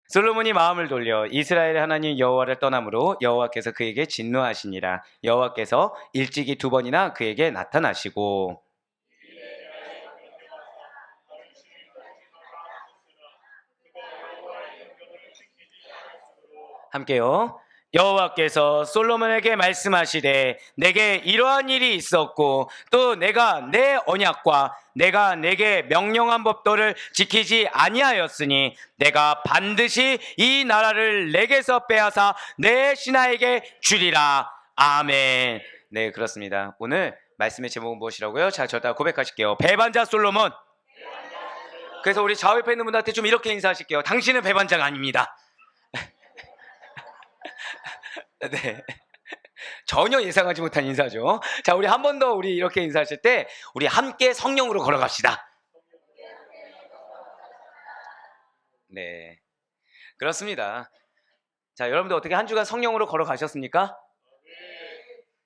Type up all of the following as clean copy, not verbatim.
솔로몬이 마음을 돌려 이스라엘의 하나님 여호와를 떠남으로 여호와께서 그에게 진노하시니라. 여호와께서 일찍이 2번이나 그에게 나타나시고. 함께요. 여호와께서 솔로몬에게 말씀하시되 내게 이러한 일이 있었고 또 내가 내 언약과 내가 내게 명령한 법도를 지키지 아니하였으니 내가 반드시 이 나라를 내게서 빼앗아 내 신하에게 주리라. 아멘. 네, 그렇습니다. 오늘 말씀의 제목은 무엇이라고요? 자, 저다 고백하실게요. 배반자 솔로몬. 그래서 우리 좌우옆에 있는 분들한테 좀 이렇게 인사하실게요. 당신은 배반자가 아닙니다. 네. 전혀 예상하지 못한 인사죠. 자, 우리 한 번 더 우리 이렇게 인사하실 때 우리 함께 성령으로 걸어갑시다. 네, 그렇습니다. 자, 여러분들 어떻게 한 주간 성령으로 걸어가셨습니까?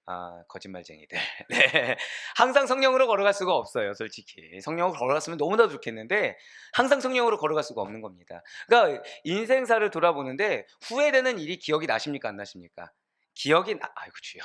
아, 거짓말쟁이들. 네, 항상 성령으로 걸어갈 수가 없어요, 솔직히. 성령으로 걸어갔으면 너무나도 좋겠는데 항상 성령으로 걸어갈 수가 없는 겁니다. 그러니까 인생사를 돌아보는데 후회되는 일이 기억이 나십니까, 안 나십니까? 아이고 주여.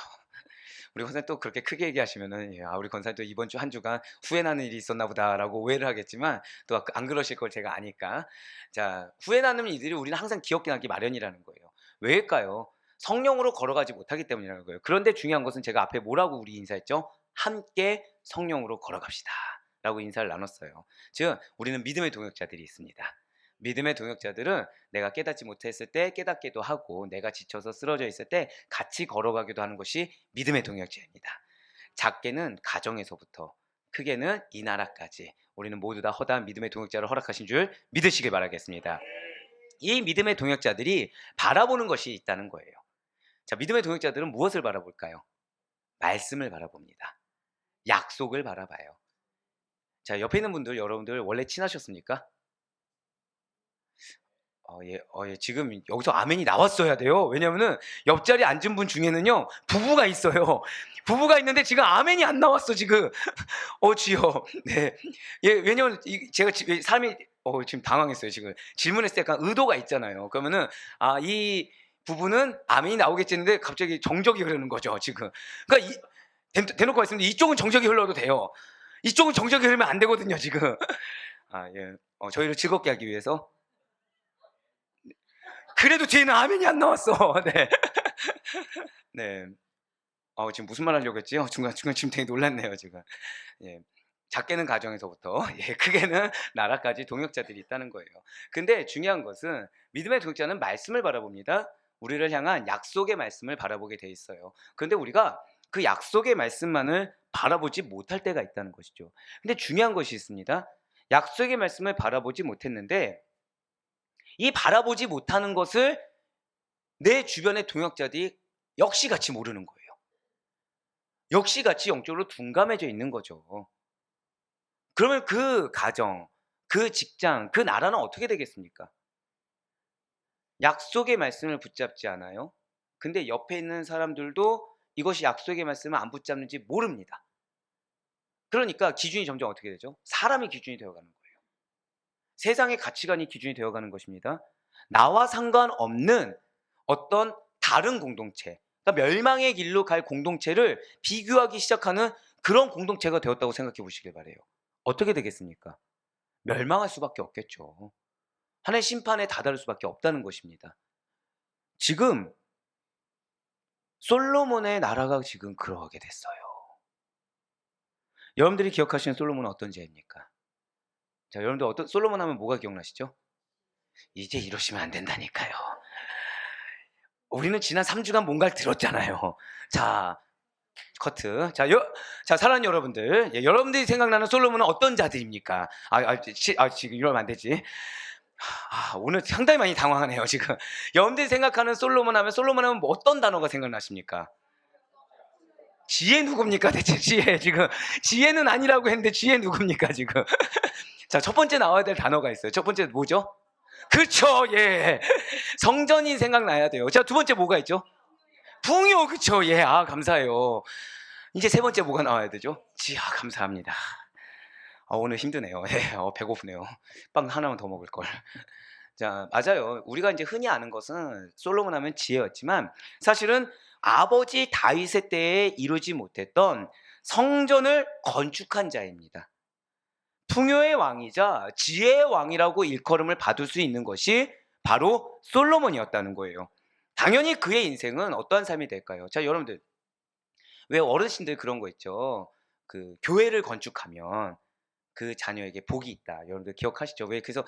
우리 권사님 또 그렇게 크게 얘기하시면은 우리 권사님 또 이번 주 한 주간 후회나는 일이 있었나 보다라고 오해를 하겠지만 또 안 그러실 걸 제가 아니까. 자, 후회나는 일들이 우리는 항상 기억나기 마련이라는 거예요. 왜일까요? 성령으로 걸어가지 못하기 때문이라는 거예요. 그런데 중요한 것은 제가 앞에 뭐라고 우리 인사했죠? 함께 성령으로 걸어갑시다 라고 인사를 나눴어요. 즉 우리는 믿음의 동역자들이 있습니다. 믿음의 동역자들은 내가 깨닫지 못했을 때 깨닫기도 하고 내가 지쳐서 쓰러져 있을 때 같이 걸어가기도 하는 것이 믿음의 동역자입니다. 작게는 가정에서부터 크게는 이 나라까지 우리는 모두 다 허다한 믿음의 동역자를 허락하신 줄 믿으시길 바라겠습니다. 이 믿음의 동역자들이 바라보는 것이 있다는 거예요. 자, 믿음의 동역자들은 무엇을 바라볼까요? 말씀을 바라봅니다. 약속을 바라봐요. 자, 옆에 있는 분들 여러분들 원래 친하셨습니까? 예, 지금 여기서 아멘이 나왔어야 돼요. 왜냐면은 옆자리에 앉은 분 중에는요 부부가 있어요. 부부가 있는데 지금 아멘이 안 나왔어 지금. 주여. 네. 예, 왜냐면 제가 사람이 지금 당황했어요. 지금 질문했을 때 약간 의도가 있잖아요. 그러면은 이 부부는 아멘이 나오겠지 했는데 갑자기 정적이 흐르는 거죠 지금. 그러니까 대놓고 말씀드리면 이쪽은 정적이 흘러도 돼요. 이쪽은 정적이 흐르면 안 되거든요 지금. 예. 저희를 즐겁게 하기 위해서. 그래도 뒤에는 아멘이 안 나왔어. 네. 네. 지금 무슨 말 하려고 했지? 중간중간 지금 되게 놀랐네요, 지금. 예. 작게는 가정에서부터, 크게는 나라까지 동역자들이 있다는 거예요. 근데 중요한 것은 믿음의 동역자는 말씀을 바라봅니다. 우리를 향한 약속의 말씀을 바라보게 돼 있어요. 그런데 우리가 그 약속의 말씀만을 바라보지 못할 때가 있다는 것이죠. 근데 중요한 것이 있습니다. 약속의 말씀을 바라보지 못했는데 이 바라보지 못하는 것을 내 주변의 동역자들이 역시 같이 모르는 거예요. 역시 같이 영적으로 둔감해져 있는 거죠. 그러면 그 가정, 그 직장, 그 나라는 어떻게 되겠습니까? 약속의 말씀을 붙잡지 않아요. 근데 옆에 있는 사람들도 이것이 약속의 말씀을 안 붙잡는지 모릅니다. 그러니까 기준이 점점 어떻게 되죠? 사람이 기준이 되어가는 거예요. 세상의 가치관이 기준이 되어가는 것입니다. 나와 상관없는 어떤 다른 공동체, 그러니까 멸망의 길로 갈 공동체를 비교하기 시작하는 그런 공동체가 되었다고 생각해 보시길 바라요. 어떻게 되겠습니까? 멸망할 수밖에 없겠죠. 하나님의 심판에 다다를 수밖에 없다는 것입니다. 지금 솔로몬의 나라가 지금 그러하게 됐어요. 여러분들이 기억하시는 솔로몬은 어떤 자입니까? 자, 여러분들 솔로몬 하면 뭐가 기억나시죠? 이제 이러시면 안 된다니까요. 우리는 지난 3주간 뭔가를 들었잖아요. 자, 커트. 자, 사랑하는 여러분들. 여러분들이 생각나는 솔로몬은 어떤 자들입니까? 지금 이러면 안 되지. 오늘 상당히 많이 당황하네요, 지금. 여러분들이 생각하는 솔로몬 하면 뭐 어떤 단어가 생각나십니까? 지혜 누굽니까, 대체 지혜? 지금. 지혜는 아니라고 했는데 지혜 누굽니까, 지금? 자, 첫 번째 나와야 될 단어가 있어요. 첫 번째 뭐죠? 그쵸, 예. 성전이 생각나야 돼요. 자, 두 번째 뭐가 있죠? 풍요, 그쵸, 예. 감사해요. 이제 세 번째 뭐가 나와야 되죠? 감사합니다. 오늘 힘드네요. 배고프네요. 빵 하나만 더 먹을 걸. 자, 맞아요. 우리가 이제 흔히 아는 것은 솔로몬 하면 지혜였지만 사실은 아버지 다윗의 때에 이루지 못했던 성전을 건축한 자입니다. 풍요의 왕이자 지혜의 왕이라고 일컬음을 받을 수 있는 것이 바로 솔로몬이었다는 거예요. 당연히 그의 인생은 어떠한 삶이 될까요? 자, 여러분들, 왜 어르신들 그런 거 있죠? 그 교회를 건축하면 그 자녀에게 복이 있다. 여러분들 기억하시죠? 왜 그래서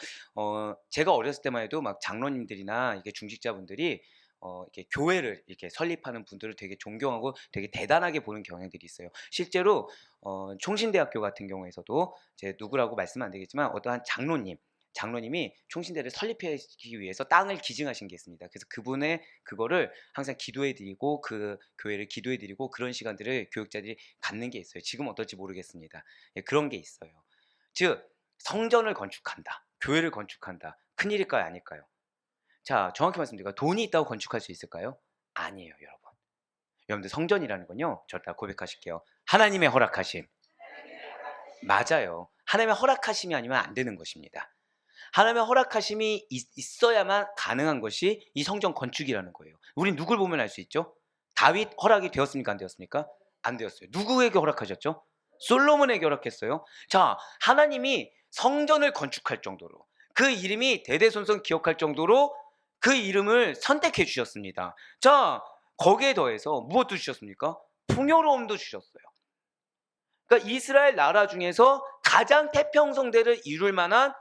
제가 어렸을 때만 해도 막 장로님들이나 이게 중직자분들이 이렇게 교회를 이렇게 설립하는 분들을 되게 존경하고 되게 대단하게 보는 경향들이 있어요. 실제로 총신대학교 같은 경우에서도 제 누구라고 말씀은 안 되겠지만 어떠한 장로님이 총신대를 설립하기 위해서 땅을 기증하신 게 있습니다. 그래서 그분의 그거를 항상 기도해 드리고 그 교회를 기도해 드리고 그런 시간들을 교육자들이 갖는 게 있어요. 지금 어떨지 모르겠습니다. 예, 그런 게 있어요. 즉 성전을 건축한다. 교회를 건축한다. 큰일일까요? 아닐까요? 자, 정확히 말씀드리니까 돈이 있다고 건축할 수 있을까요? 아니에요, 여러분. 여러분들 성전이라는 건요. 저다 고백하실게요. 하나님의 허락하심. 맞아요. 하나님의 허락하심이 아니면 안 되는 것입니다. 하나님의 허락하심이 있어야만 가능한 것이 이 성전 건축이라는 거예요. 우린 누굴 보면 알 수 있죠? 다윗 허락이 되었습니까? 안 되었습니까? 안 되었어요. 누구에게 허락하셨죠? 솔로몬에게 허락했어요. 자, 하나님이 성전을 건축할 정도로 그 이름이 대대손손 기억할 정도로 그 이름을 선택해 주셨습니다. 자, 거기에 더해서 무엇도 주셨습니까? 풍요로움도 주셨어요. 그러니까 이스라엘 나라 중에서 가장 태평성대를 이룰 만한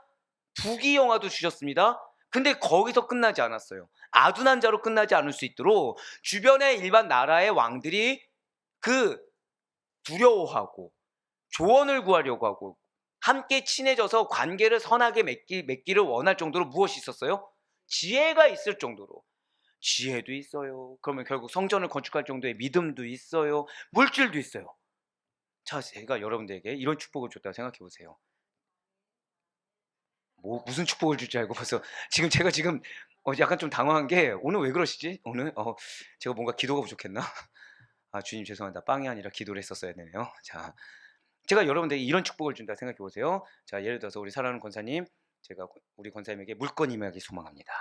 부귀영화도 주셨습니다. 근데 거기서 끝나지 않았어요. 아둔한 자로 끝나지 않을 수 있도록 주변의 일반 나라의 왕들이 그 두려워하고 조언을 구하려고 하고 함께 친해져서 관계를 선하게 맺기를 원할 정도로 무엇이 있었어요? 지혜가 있을 정도로. 지혜도 있어요. 그러면 결국 성전을 건축할 정도의 믿음도 있어요. 물질도 있어요. 자, 제가 여러분들에게 이런 축복을 줬다고 생각해 보세요. 뭐 무슨 축복을 줄지 알고 벌써 제가 지금 약간 좀 당황한 게 오늘 왜 그러시지? 오늘 제가 뭔가 기도가 부족했나? 아, 주님 죄송합니다. 빵이 아니라 기도를 했었어야 되네요. 자, 제가 여러분들에게 이런 축복을 준다 생각해 보세요. 자, 예를 들어서 우리 사랑하는 권사님, 제가 우리 권사님에게 물권 임하길 소망합니다.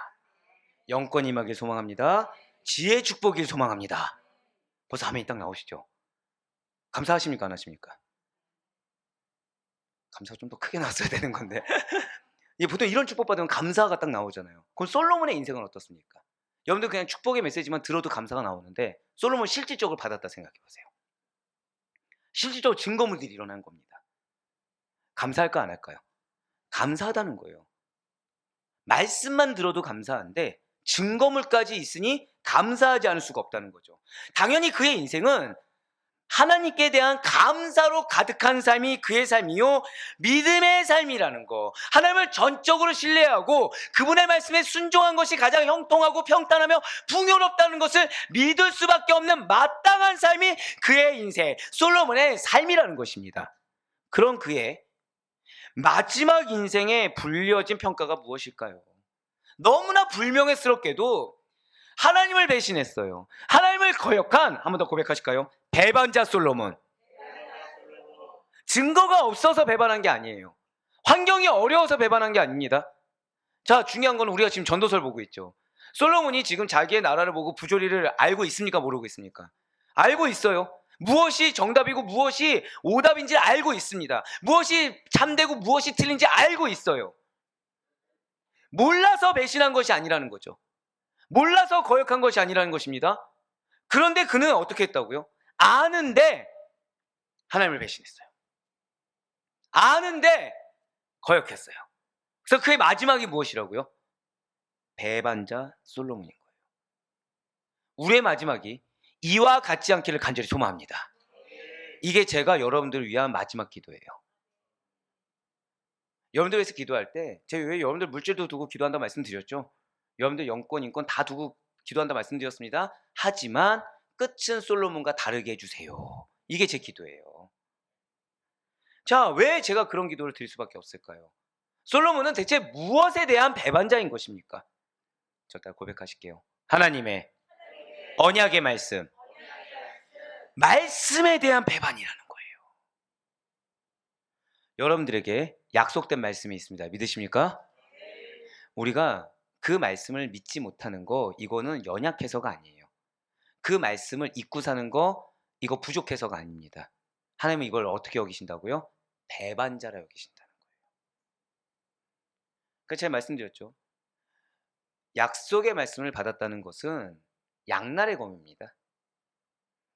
영권 임하길 소망합니다. 지혜 축복을 소망합니다. 벌써 아멘이 딱 나오시죠? 감사하십니까? 안 하십니까? 감사가 좀 더 크게 나왔어야 되는 건데 보통 이런 축복 받으면 감사가 딱 나오잖아요. 그럼 솔로몬의 인생은 어떻습니까? 여러분들 그냥 축복의 메시지만 들어도 감사가 나오는데 솔로몬 실질적으로 받았다 생각해 보세요. 실질적으로 증거물들이 일어난 겁니다. 감사할까 안 할까요? 감사하다는 거예요. 말씀만 들어도 감사한데 증거물까지 있으니 감사하지 않을 수가 없다는 거죠. 당연히 그의 인생은 하나님께 대한 감사로 가득한 삶이 그의 삶이요 믿음의 삶이라는 거, 하나님을 전적으로 신뢰하고 그분의 말씀에 순종한 것이 가장 형통하고 평탄하며 풍요롭다는 것을 믿을 수밖에 없는 마땅한 삶이 그의 인생, 솔로몬의 삶이라는 것입니다. 그런 그의 마지막 인생에 불려진 평가가 무엇일까요? 너무나 불명예스럽게도 하나님을 배신했어요. 하나님을 거역한, 한 번 더 고백하실까요? 배반자 솔로몬. 증거가 없어서 배반한 게 아니에요. 환경이 어려워서 배반한 게 아닙니다. 자, 중요한 건 우리가 지금 전도서를 보고 있죠. 솔로몬이 지금 자기의 나라를 보고 부조리를 알고 있습니까? 모르고 있습니까? 알고 있어요. 무엇이 정답이고 무엇이 오답인지 알고 있습니다. 무엇이 참되고 무엇이 틀린지 알고 있어요. 몰라서 배신한 것이 아니라는 거죠. 몰라서 거역한 것이 아니라는 것입니다. 그런데 그는 어떻게 했다고요? 아는데 하나님을 배신했어요. 아는데 거역했어요. 그래서 그의 마지막이 무엇이라고요? 배반자 솔로몬인 거예요. 우리의 마지막이 이와 같지 않기를 간절히 소망합니다. 이게 제가 여러분들을 위한 마지막 기도예요. 여러분들 위해서 기도할 때 제가 왜 여러분들 물질도 두고 기도한다 말씀드렸죠? 여러분들 영권, 인권 다 두고 기도한다 말씀드렸습니다. 하지만 끝은 솔로몬과 다르게 해주세요. 이게 제 기도예요. 자, 왜 제가 그런 기도를 드릴 수밖에 없을까요? 솔로몬은 대체 무엇에 대한 배반자인 것입니까? 저 딱 고백하실게요. 하나님의 언약의 말씀에 대한 배반이라는 거예요. 여러분들에게 약속된 말씀이 있습니다. 믿으십니까? 우리가 그 말씀을 믿지 못하는 거, 이거는 연약해서가 아니에요. 그 말씀을 잊고 사는 거, 이거 부족해서가 아닙니다. 하나님은 이걸 어떻게 여기신다고요? 배반자라 여기신다는 거예요. 그러니까 제가 말씀드렸죠. 약속의 말씀을 받았다는 것은 양날의 검입니다.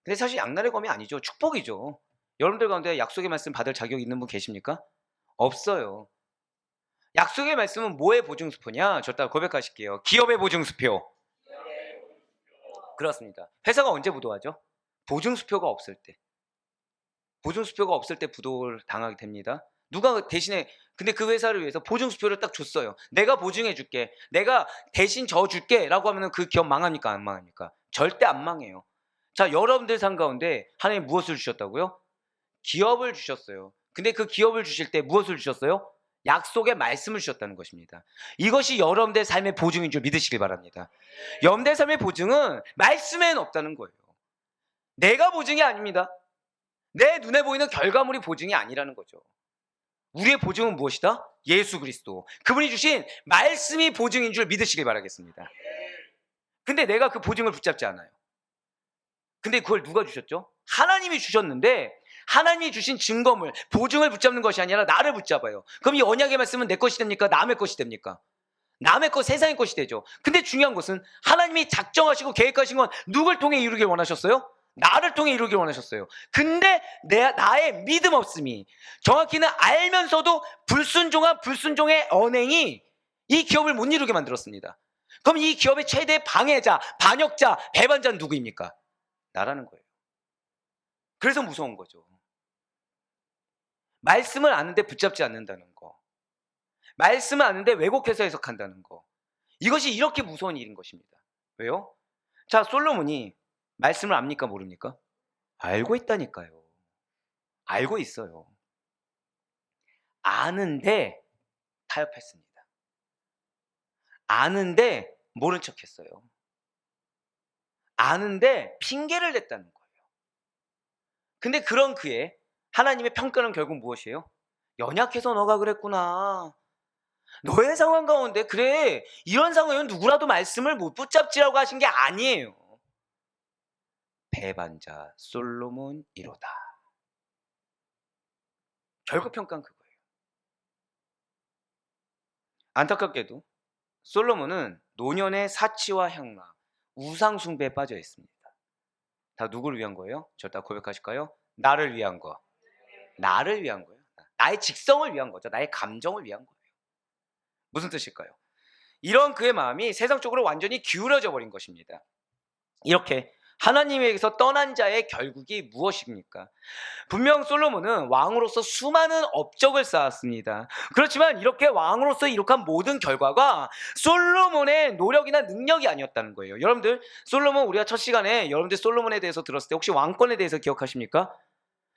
근데 사실 양날의 검이 아니죠. 축복이죠. 여러분들 가운데 약속의 말씀 받을 자격 있는 분 계십니까? 없어요. 약속의 말씀은 뭐의 보증수표냐? 저 따라 고백하실게요. 기업의 보증수표. 그렇습니다. 회사가 언제 부도하죠? 보증수표가 없을 때. 보증수표가 없을 때 부도를 당하게 됩니다. 누가 대신에, 근데 그 회사를 위해서 보증수표를 딱 줬어요. 내가 보증해 줄게, 내가 대신 져줄게 라고 하면 그 기업 망합니까? 안 망합니까? 절대 안 망해요. 자, 여러분들 삶 가운데 하나님 무엇을 주셨다고요? 기업을 주셨어요. 근데 그 기업을 주실 때 무엇을 주셨어요? 약속의 말씀을 주셨다는 것입니다. 이것이 여러분들 삶의 보증인 줄 믿으시길 바랍니다. 여러분들 삶의 보증은 말씀에는 없다는 거예요. 내가 보증이 아닙니다. 내 눈에 보이는 결과물이 보증이 아니라는 거죠. 우리의 보증은 무엇이다? 예수 그리스도. 그분이 주신 말씀이 보증인 줄 믿으시길 바라겠습니다. 근데 내가 그 보증을 붙잡지 않아요. 근데 그걸 누가 주셨죠? 하나님이 주셨는데, 하나님이 주신 증거물, 보증을 붙잡는 것이 아니라 나를 붙잡아요. 그럼 이 언약의 말씀은 내 것이 됩니까? 남의 것이 됩니까? 남의 것, 세상의 것이 되죠. 근데 중요한 것은 하나님이 작정하시고 계획하신 건 누굴 통해 이루길 원하셨어요? 나를 통해 이루길 원하셨어요. 근데 나의 믿음 없음이, 정확히는 알면서도 불순종의 언행이 이 기업을 못 이루게 만들었습니다. 그럼 이 기업의 최대 방해자, 반역자, 배반자는 누구입니까? 나라는 거예요. 그래서 무서운 거죠. 말씀을 아는데 붙잡지 않는다는 거, 말씀을 아는데 왜곡해서 해석한다는 거, 이것이 이렇게 무서운 일인 것입니다. 왜요? 자, 솔로몬이 말씀을 압니까 모릅니까? 알고 있다니까요. 알고 있어요. 아는데 타협했습니다. 아는데 모른 척했어요. 아는데 핑계를 댔다는 거예요. 근데 그런 그의 하나님의 평가는 결국 무엇이에요? 연약해서 너가 그랬구나. 너의 상황 가운데 그래, 이런 상황이면 누구라도 말씀을 못 붙잡지라고 하신 게 아니에요. 배반자 솔로몬이로다. 결국 평가는 그거예요. 안타깝게도 솔로몬은 노년의 사치와 향락, 우상 숭배에 빠져 있습니다. 다 누구를 위한 거예요? 저 다 고백하실까요? 나를 위한 거. 나를 위한 거예요. 나의 직성을 위한 거죠. 나의 감정을 위한 거예요. 무슨 뜻일까요? 이런 그의 마음이 세상 쪽으로 완전히 기울어져 버린 것입니다. 이렇게 하나님에게서 떠난 자의 결국이 무엇입니까? 분명 솔로몬은 왕으로서 수많은 업적을 쌓았습니다. 그렇지만 이렇게 왕으로서 이룩한 모든 결과가 솔로몬의 노력이나 능력이 아니었다는 거예요. 여러분들, 솔로몬, 우리가 첫 시간에 여러분들 솔로몬에 대해서 들었을 때 혹시 왕권에 대해서 기억하십니까?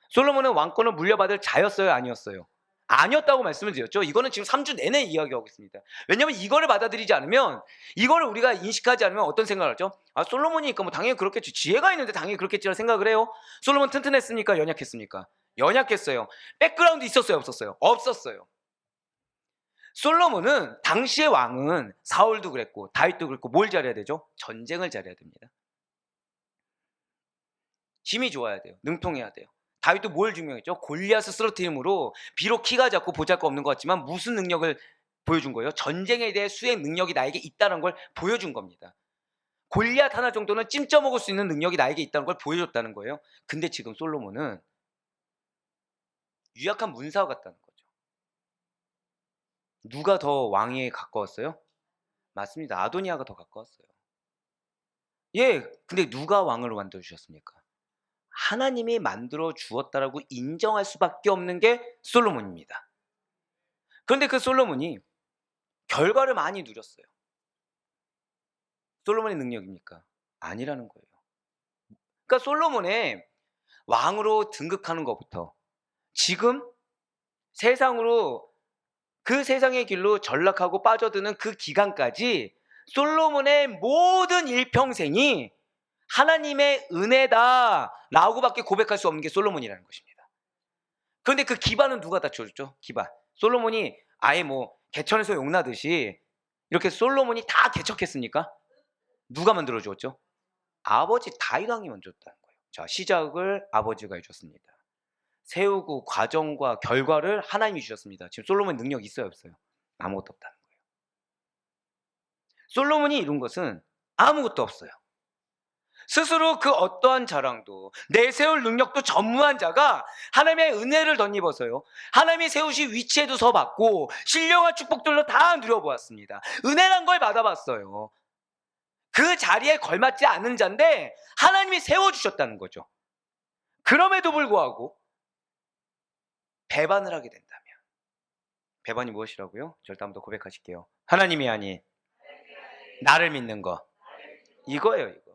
솔로몬은 왕권을 물려받을 자였어요, 아니었어요? 아니었다고 말씀을 드렸죠. 이거는 지금 3주 내내 이야기하고 있습니다. 왜냐하면 이거를 받아들이지 않으면, 이거를 우리가 인식하지 않으면 어떤 생각을 하죠? 아, 솔로몬이니까 뭐 당연히 그렇겠지, 지혜가 있는데 당연히 그렇겠지라는 생각을 해요. 솔로몬 튼튼했습니까? 연약했습니까? 연약했어요. 백그라운드 있었어요, 없었어요? 없었어요. 솔로몬은, 당시의 왕은 사울도 그랬고 다윗도 그랬고 뭘 잘해야 되죠? 전쟁을 잘해야 됩니다. 힘이 좋아야 돼요. 능통해야 돼요. 다윗도 뭘 증명했죠? 골리앗을 쓰러뜨림으로 비록 키가 작고 보잘것없는 것 같지만 무슨 능력을 보여준 거예요? 전쟁에 대해 수행 능력이 나에게 있다는 걸 보여준 겁니다. 골리앗 하나 정도는 찜쪄 먹을 수 있는 능력이 나에게 있다는 걸 보여줬다는 거예요. 근데 지금 솔로몬은 유약한 문사와 같다는 거죠. 누가 더 왕위에 가까웠어요? 맞습니다. 아도니아가 더 가까웠어요. 예, 근데 누가 왕으로 만들어주셨습니까? 하나님이 만들어 주었다라고 인정할 수밖에 없는 게 솔로몬입니다. 그런데 그 솔로몬이 결과를 많이 누렸어요. 솔로몬의 능력입니까? 아니라는 거예요. 그러니까 솔로몬의 왕으로 등극하는 것부터 지금 세상으로, 그 세상의 길로 전락하고 빠져드는 그 기간까지 솔로몬의 모든 일평생이 하나님의 은혜다 라고밖에 고백할 수 없는 게 솔로몬이라는 것입니다. 그런데 그 기반은 누가 다 쳐줬죠? 기반. 솔로몬이 아예 뭐 개천에서 용나듯이 이렇게 솔로몬이 다 개척했습니까? 누가 만들어 주었죠? 아버지 다윗 왕이 만들었다는 거예요. 자, 시작을 아버지가 해줬습니다. 세우고 과정과 결과를 하나님이 주셨습니다. 지금 솔로몬 능력 있어요, 없어요? 아무것도 없다는 거예요. 솔로몬이 이룬 것은 아무것도 없어요. 스스로 그 어떠한 자랑도 내세울 능력도 전무한 자가 하나님의 은혜를 덧입어서요, 하나님이 세우신 위치에도 서봤고 신령한 축복들로 다 누려보았습니다. 은혜란 걸 받아봤어요. 그 자리에 걸맞지 않은 자인데 하나님이 세워주셨다는 거죠. 그럼에도 불구하고 배반을 하게 된다면, 배반이 무엇이라고요? 절대 한번 더 고백하실게요. 하나님이 아닌 나를 믿는 거, 이거예요. 이거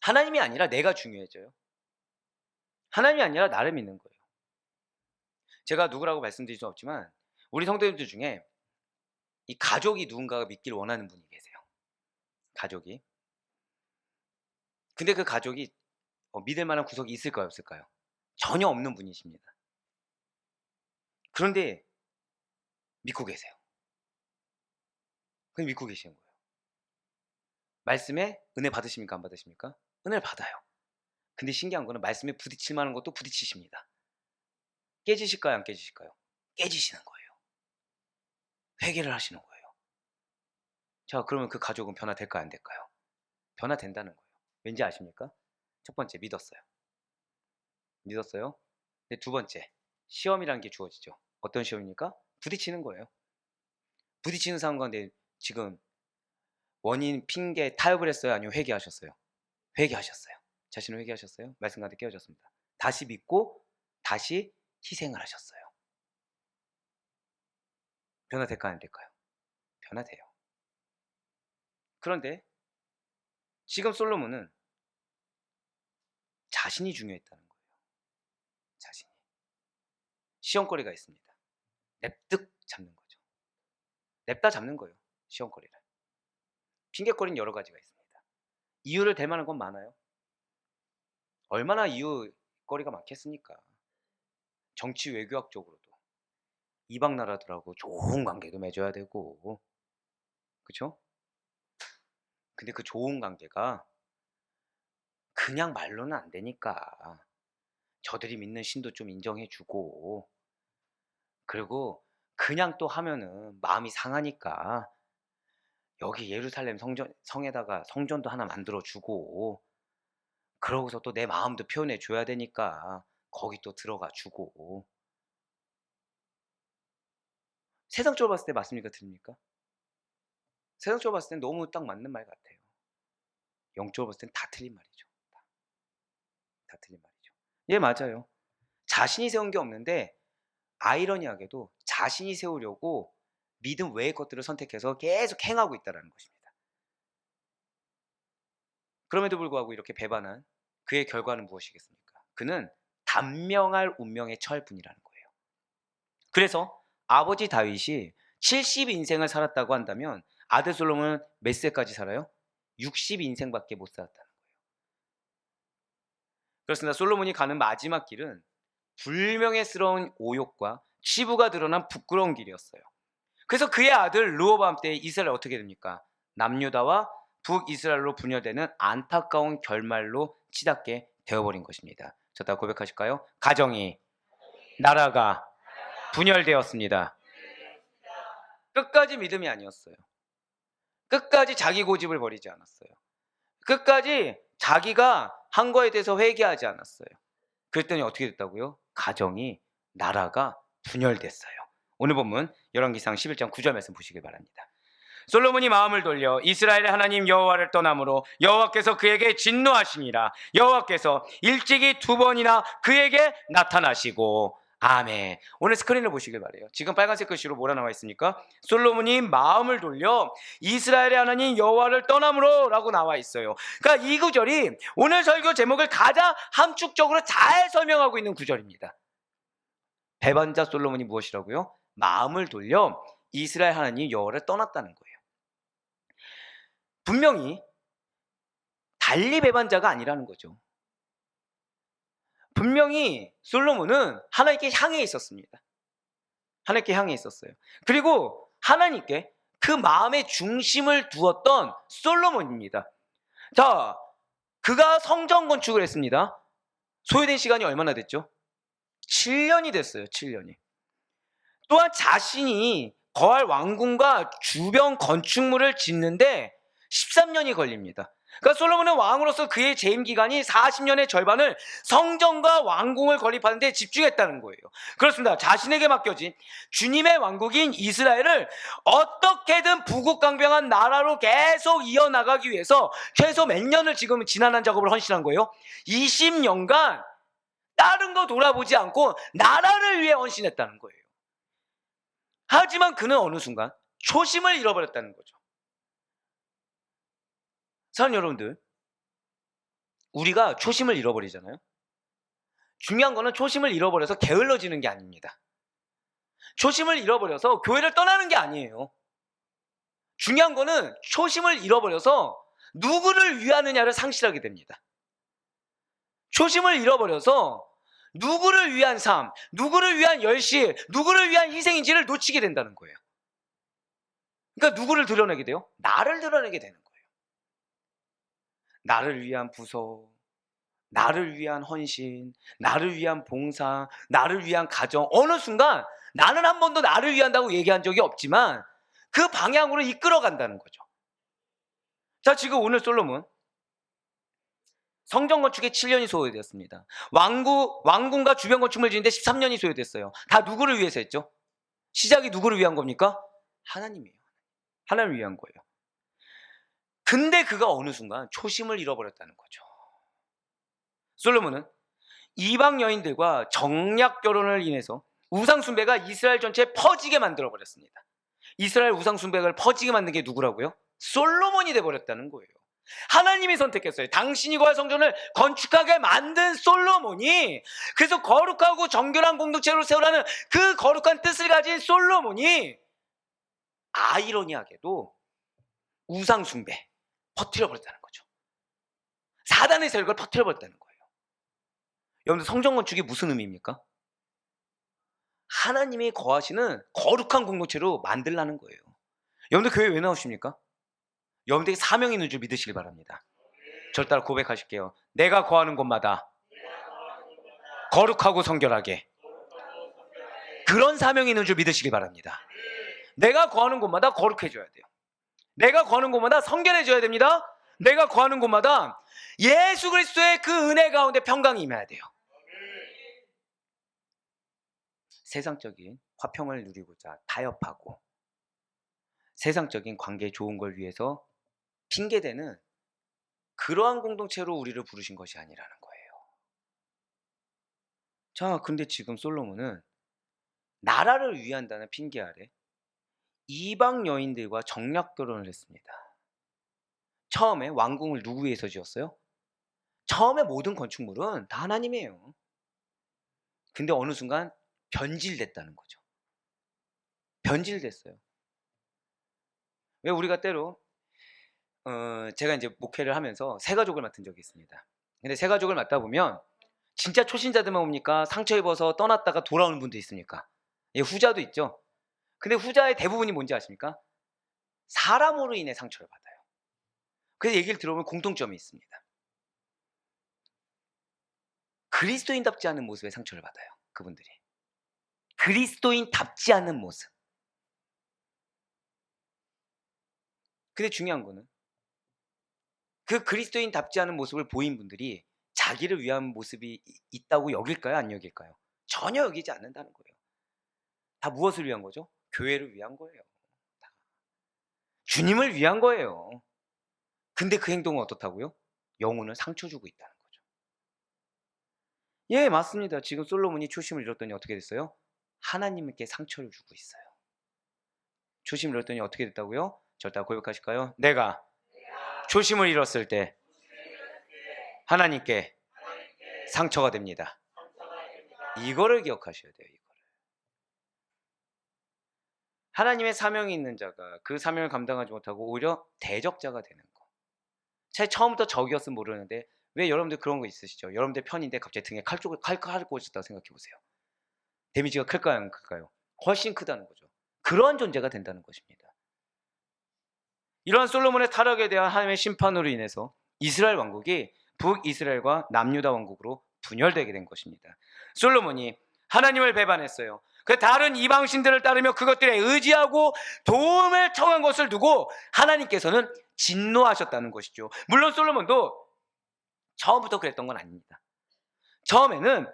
하나님이 아니라 내가 중요해져요. 하나님이 아니라 나를 믿는 거예요. 제가 누구라고 말씀드릴 수는 없지만 우리 성도님들 중에 이 가족이 누군가가 믿기를 원하는 분이 계세요. 가족이. 근데 그 가족이 믿을 만한 구석이 있을까요, 없을까요? 전혀 없는 분이십니다. 그런데 믿고 계세요. 그냥 믿고 계시는 거예요. 말씀에 은혜 받으십니까, 안 받으십니까? 은혜를 받아요. 근데 신기한 거는 말씀에 부딪힐 만한 것도 부딪히십니다. 깨지실까요, 안 깨지실까요? 깨지시는 거예요. 회개를 하시는 거예요. 자, 그러면 그 가족은 변화될까요, 안 될까요? 변화된다는 거예요. 왠지 아십니까? 첫 번째, 믿었어요. 믿었어요. 근데 두 번째, 시험이라는 게 주어지죠. 어떤 시험입니까? 부딪히는 거예요. 부딪히는 상황 가운데 지금 원인, 핑계, 타협을 했어요, 아니면 회개하셨어요? 회개하셨어요. 자신을 회개하셨어요? 말씀 가운데 깨어졌습니다. 다시 믿고 다시 희생을 하셨어요. 변화될까요, 안 될까요? 변화돼요. 그런데 지금 솔로몬은 자신이 중요했다는 거예요. 자신이. 시험거리가 있습니다. 냅득 잡는 거죠. 냅다 잡는 거예요. 시험거리를. 핑계거리는 여러 가지가 있습니다. 이유를 댈 만한 건 많아요. 얼마나 이유거리가 많겠습니까? 정치 외교학적으로도 이방 나라들하고 좋은 관계도 맺어야 되고, 그렇죠? 근데 그 좋은 관계가 그냥 말로는 안 되니까 저들이 믿는 신도 좀 인정해주고, 그리고 그냥 또 하면은 마음이 상하니까 여기 예루살렘 성에다가 성전도 하나 만들어주고, 그러고서 또 내 마음도 표현해줘야 되니까 거기 또 들어가 주고. 세상적으로 봤을 때 맞습니까, 틀립니까? 세상적으로 봤을 땐 너무 딱 맞는 말 같아요. 영적으로 봤을 땐 다 틀린 말이죠. 다 틀린 말이죠. 예, 맞아요. 자신이 세운 게 없는데 아이러니하게도 자신이 세우려고 믿음 외의 것들을 선택해서 계속 행하고 있다는 것입니다. 그럼에도 불구하고 이렇게 배반한 그의 결과는 무엇이겠습니까? 그는 단명할 운명에 처할 뿐이라는 거예요. 그래서 아버지 다윗이 70인생을 살았다고 한다면 아들 솔로몬은 몇 세까지 살아요? 60인생밖에 못 살았다는 거예요. 그렇습니다. 솔로몬이 가는 마지막 길은 불명예스러운 오욕과 치부가 드러난 부끄러운 길이었어요. 그래서 그의 아들 르호보암 때 이스라엘 어떻게 됩니까? 남유다와 북이스라엘로 분열되는 안타까운 결말로 치닫게 되어버린 것입니다. 저 다 고백하실까요? 가정이, 나라가 분열되었습니다. 끝까지 믿음이 아니었어요. 끝까지 자기 고집을 버리지 않았어요. 끝까지 자기가 한 거에 대해서 회개하지 않았어요. 그랬더니 어떻게 됐다고요? 가정이, 나라가 분열됐어요. 오늘 본문 열왕기상 11장 9절 말씀 보시길 바랍니다. 솔로몬이 마음을 돌려 이스라엘의 하나님 여호와를 떠남으로 여호와께서 그에게 진노하시니라. 여호와께서 일찍이 2번이나 그에게 나타나시고. 아멘. 오늘 스크린을 보시길 바래요. 지금 빨간색 글씨로 뭐라 나와 있습니까? 솔로몬이 마음을 돌려 이스라엘의 하나님 여호와를 떠남으로 라고 나와 있어요. 그러니까 이 구절이 오늘 설교 제목을 가장 함축적으로 잘 설명하고 있는 구절입니다. 배반자 솔로몬이 무엇이라고요? 마음을 돌려 이스라엘 하나님 여호와를 떠났다는 거예요. 분명히 달리 배반자가 아니라는 거죠. 분명히 솔로몬은 하나님께 향해 있었습니다. 하나님께 향해 있었어요. 그리고 하나님께 그 마음의 중심을 두었던 솔로몬입니다. 자, 그가 성전 건축을 했습니다. 소요된 시간이 얼마나 됐죠? 7년이 됐어요. 7년이. 또한 자신이 거할 왕궁과 주변 건축물을 짓는데 13년이 걸립니다. 그러니까 솔로몬은 왕으로서 그의 재임 기간이 40년의 절반을 성전과 왕궁을 건립하는 데 집중했다는 거예요. 그렇습니다. 자신에게 맡겨진 주님의 왕국인 이스라엘을 어떻게든 부국강병한 나라로 계속 이어나가기 위해서 최소 몇 년을 지금 지난한 작업을 헌신한 거예요? 20년간 다른 거 돌아보지 않고 나라를 위해 헌신했다는 거예요. 하지만 그는 어느 순간 초심을 잃어버렸다는 거죠. 사랑하는 여러분들, 우리가 초심을 잃어버리잖아요. 중요한 거는 초심을 잃어버려서 게을러지는 게 아닙니다. 초심을 잃어버려서 교회를 떠나는 게 아니에요. 중요한 거는 초심을 잃어버려서 누구를 위하느냐를 상실하게 됩니다. 초심을 잃어버려서 누구를 위한 삶, 누구를 위한 열심, 누구를 위한 희생인지를 놓치게 된다는 거예요. 그러니까 누구를 드러내게 돼요? 나를 드러내게 되는 거예요. 나를 위한 부서, 나를 위한 헌신, 나를 위한 봉사, 나를 위한 가정. 어느 순간 나는 한 번도 나를 위한다고 얘기한 적이 없지만 그 방향으로 이끌어간다는 거죠. 자, 지금 오늘 솔로몬 성전 건축에 7년이 소요되었습니다. 왕궁과 주변 건축물 짓는데 13년이 소요됐어요. 다 누구를 위해서 했죠? 시작이 누구를 위한 겁니까? 하나님이에요. 하나님을 위한 거예요. 근데 그가 어느 순간 초심을 잃어버렸다는 거죠. 솔로몬은 이방 여인들과 정략 결혼을 인해서 우상 숭배가 이스라엘 전체에 퍼지게 만들어 버렸습니다. 이스라엘 우상 숭배를 퍼지게 만든 게 누구라고요? 솔로몬이 돼버렸다는 거예요. 하나님이 선택했어요. 당신이 거할 성전을 건축하게 만든 솔로몬이, 그래서 거룩하고 정결한 공동체로 세우라는 그 거룩한 뜻을 가진 솔로몬이 아이러니하게도 우상 숭배 퍼뜨려버렸다는 거죠. 사단의 세력을 퍼뜨려버렸다는 거예요. 여러분들, 성전 건축이 무슨 의미입니까? 하나님이 거하시는 거룩한 공동체로 만들라는 거예요. 여러분들 교회 왜 나오십니까? 여러분들에게 사명이 있는 줄 믿으시길 바랍니다. 저를 따라 고백하실게요. 내가 거하는 곳마다 거룩하고 성결하게, 그런 사명이 있는 줄 믿으시길 바랍니다. 내가 거하는 곳마다 거룩해져야 돼요. 내가 거하는 곳마다 성결해져야 됩니다. 내가 거하는 곳마다 예수 그리스도의 그 은혜 가운데 평강이 임해야 돼요. 세상적인 화평을 누리고자 타협하고 세상적인 관계에 좋은 걸 위해서 핑계대는 그러한 공동체로 우리를 부르신 것이 아니라는 거예요. 자, 근데 지금 솔로몬은 나라를 위한다는 핑계 아래 이방 여인들과 정략 결혼을 했습니다. 처음에 왕궁을 누구 위해서 지었어요? 처음에 모든 건축물은 다 하나님이에요. 근데 어느 순간 변질됐다는 거죠. 변질됐어요. 왜 우리가 때로 제가 이제 목회를 하면서 새가족을 맡은 적이 있습니다. 근데 새가족을 맡다 보면 진짜 초신자들만 옵니까? 상처 입어서 떠났다가 돌아오는 분도 있습니까? 예, 후자도 있죠. 근데 후자의 대부분이 뭔지 아십니까? 사람으로 인해 상처를 받아요. 그래서 얘기를 들어보면 공통점이 있습니다. 그리스도인답지 않은 모습에 상처를 받아요. 그분들이. 그리스도인답지 않은 모습. 근데 중요한 거는 그 그리스도인답지 않은 모습을 보인 분들이 자기를 위한 모습이 있다고 여길까요? 안 여길까요? 전혀 여기지 않는다는 거예요. 다 무엇을 위한 거죠? 교회를 위한 거예요. 다. 주님을 위한 거예요. 근데 그 행동은 어떻다고요? 영혼을 상처 주고 있다는 거죠. 예, 맞습니다. 지금 솔로몬이 초심을 잃었더니 어떻게 됐어요? 하나님께 상처를 주고 있어요. 초심을 잃었더니 어떻게 됐다고요? 저를 고백하실까요? 내가 초심을 잃었을 때 하나님께 상처가 됩니다. 이거를 기억하셔야 돼요. 이거를. 하나님의 사명이 있는 자가 그 사명을 감당하지 못하고 오히려 대적자가 되는 거. 차라리 처음부터 적이었으면 모르는데, 왜 여러분들 그런 거 있으시죠? 여러분들 편인데 갑자기 등에 칼을 꽂으셨다고 생각해 보세요. 데미지가 클까요? 안 클까요? 훨씬 크다는 거죠. 그러한 존재가 된다는 것입니다. 이러한 솔로몬의 타락에 대한 하나님의 심판으로 인해서 이스라엘 왕국이 북이스라엘과 남유다 왕국으로 분열되게 된 것입니다. 솔로몬이 하나님을 배반했어요. 그 다른 이방신들을 따르며 그것들에 의지하고 도움을 청한 것을 두고 하나님께서는 진노하셨다는 것이죠. 물론 솔로몬도 처음부터 그랬던 건 아닙니다. 처음에는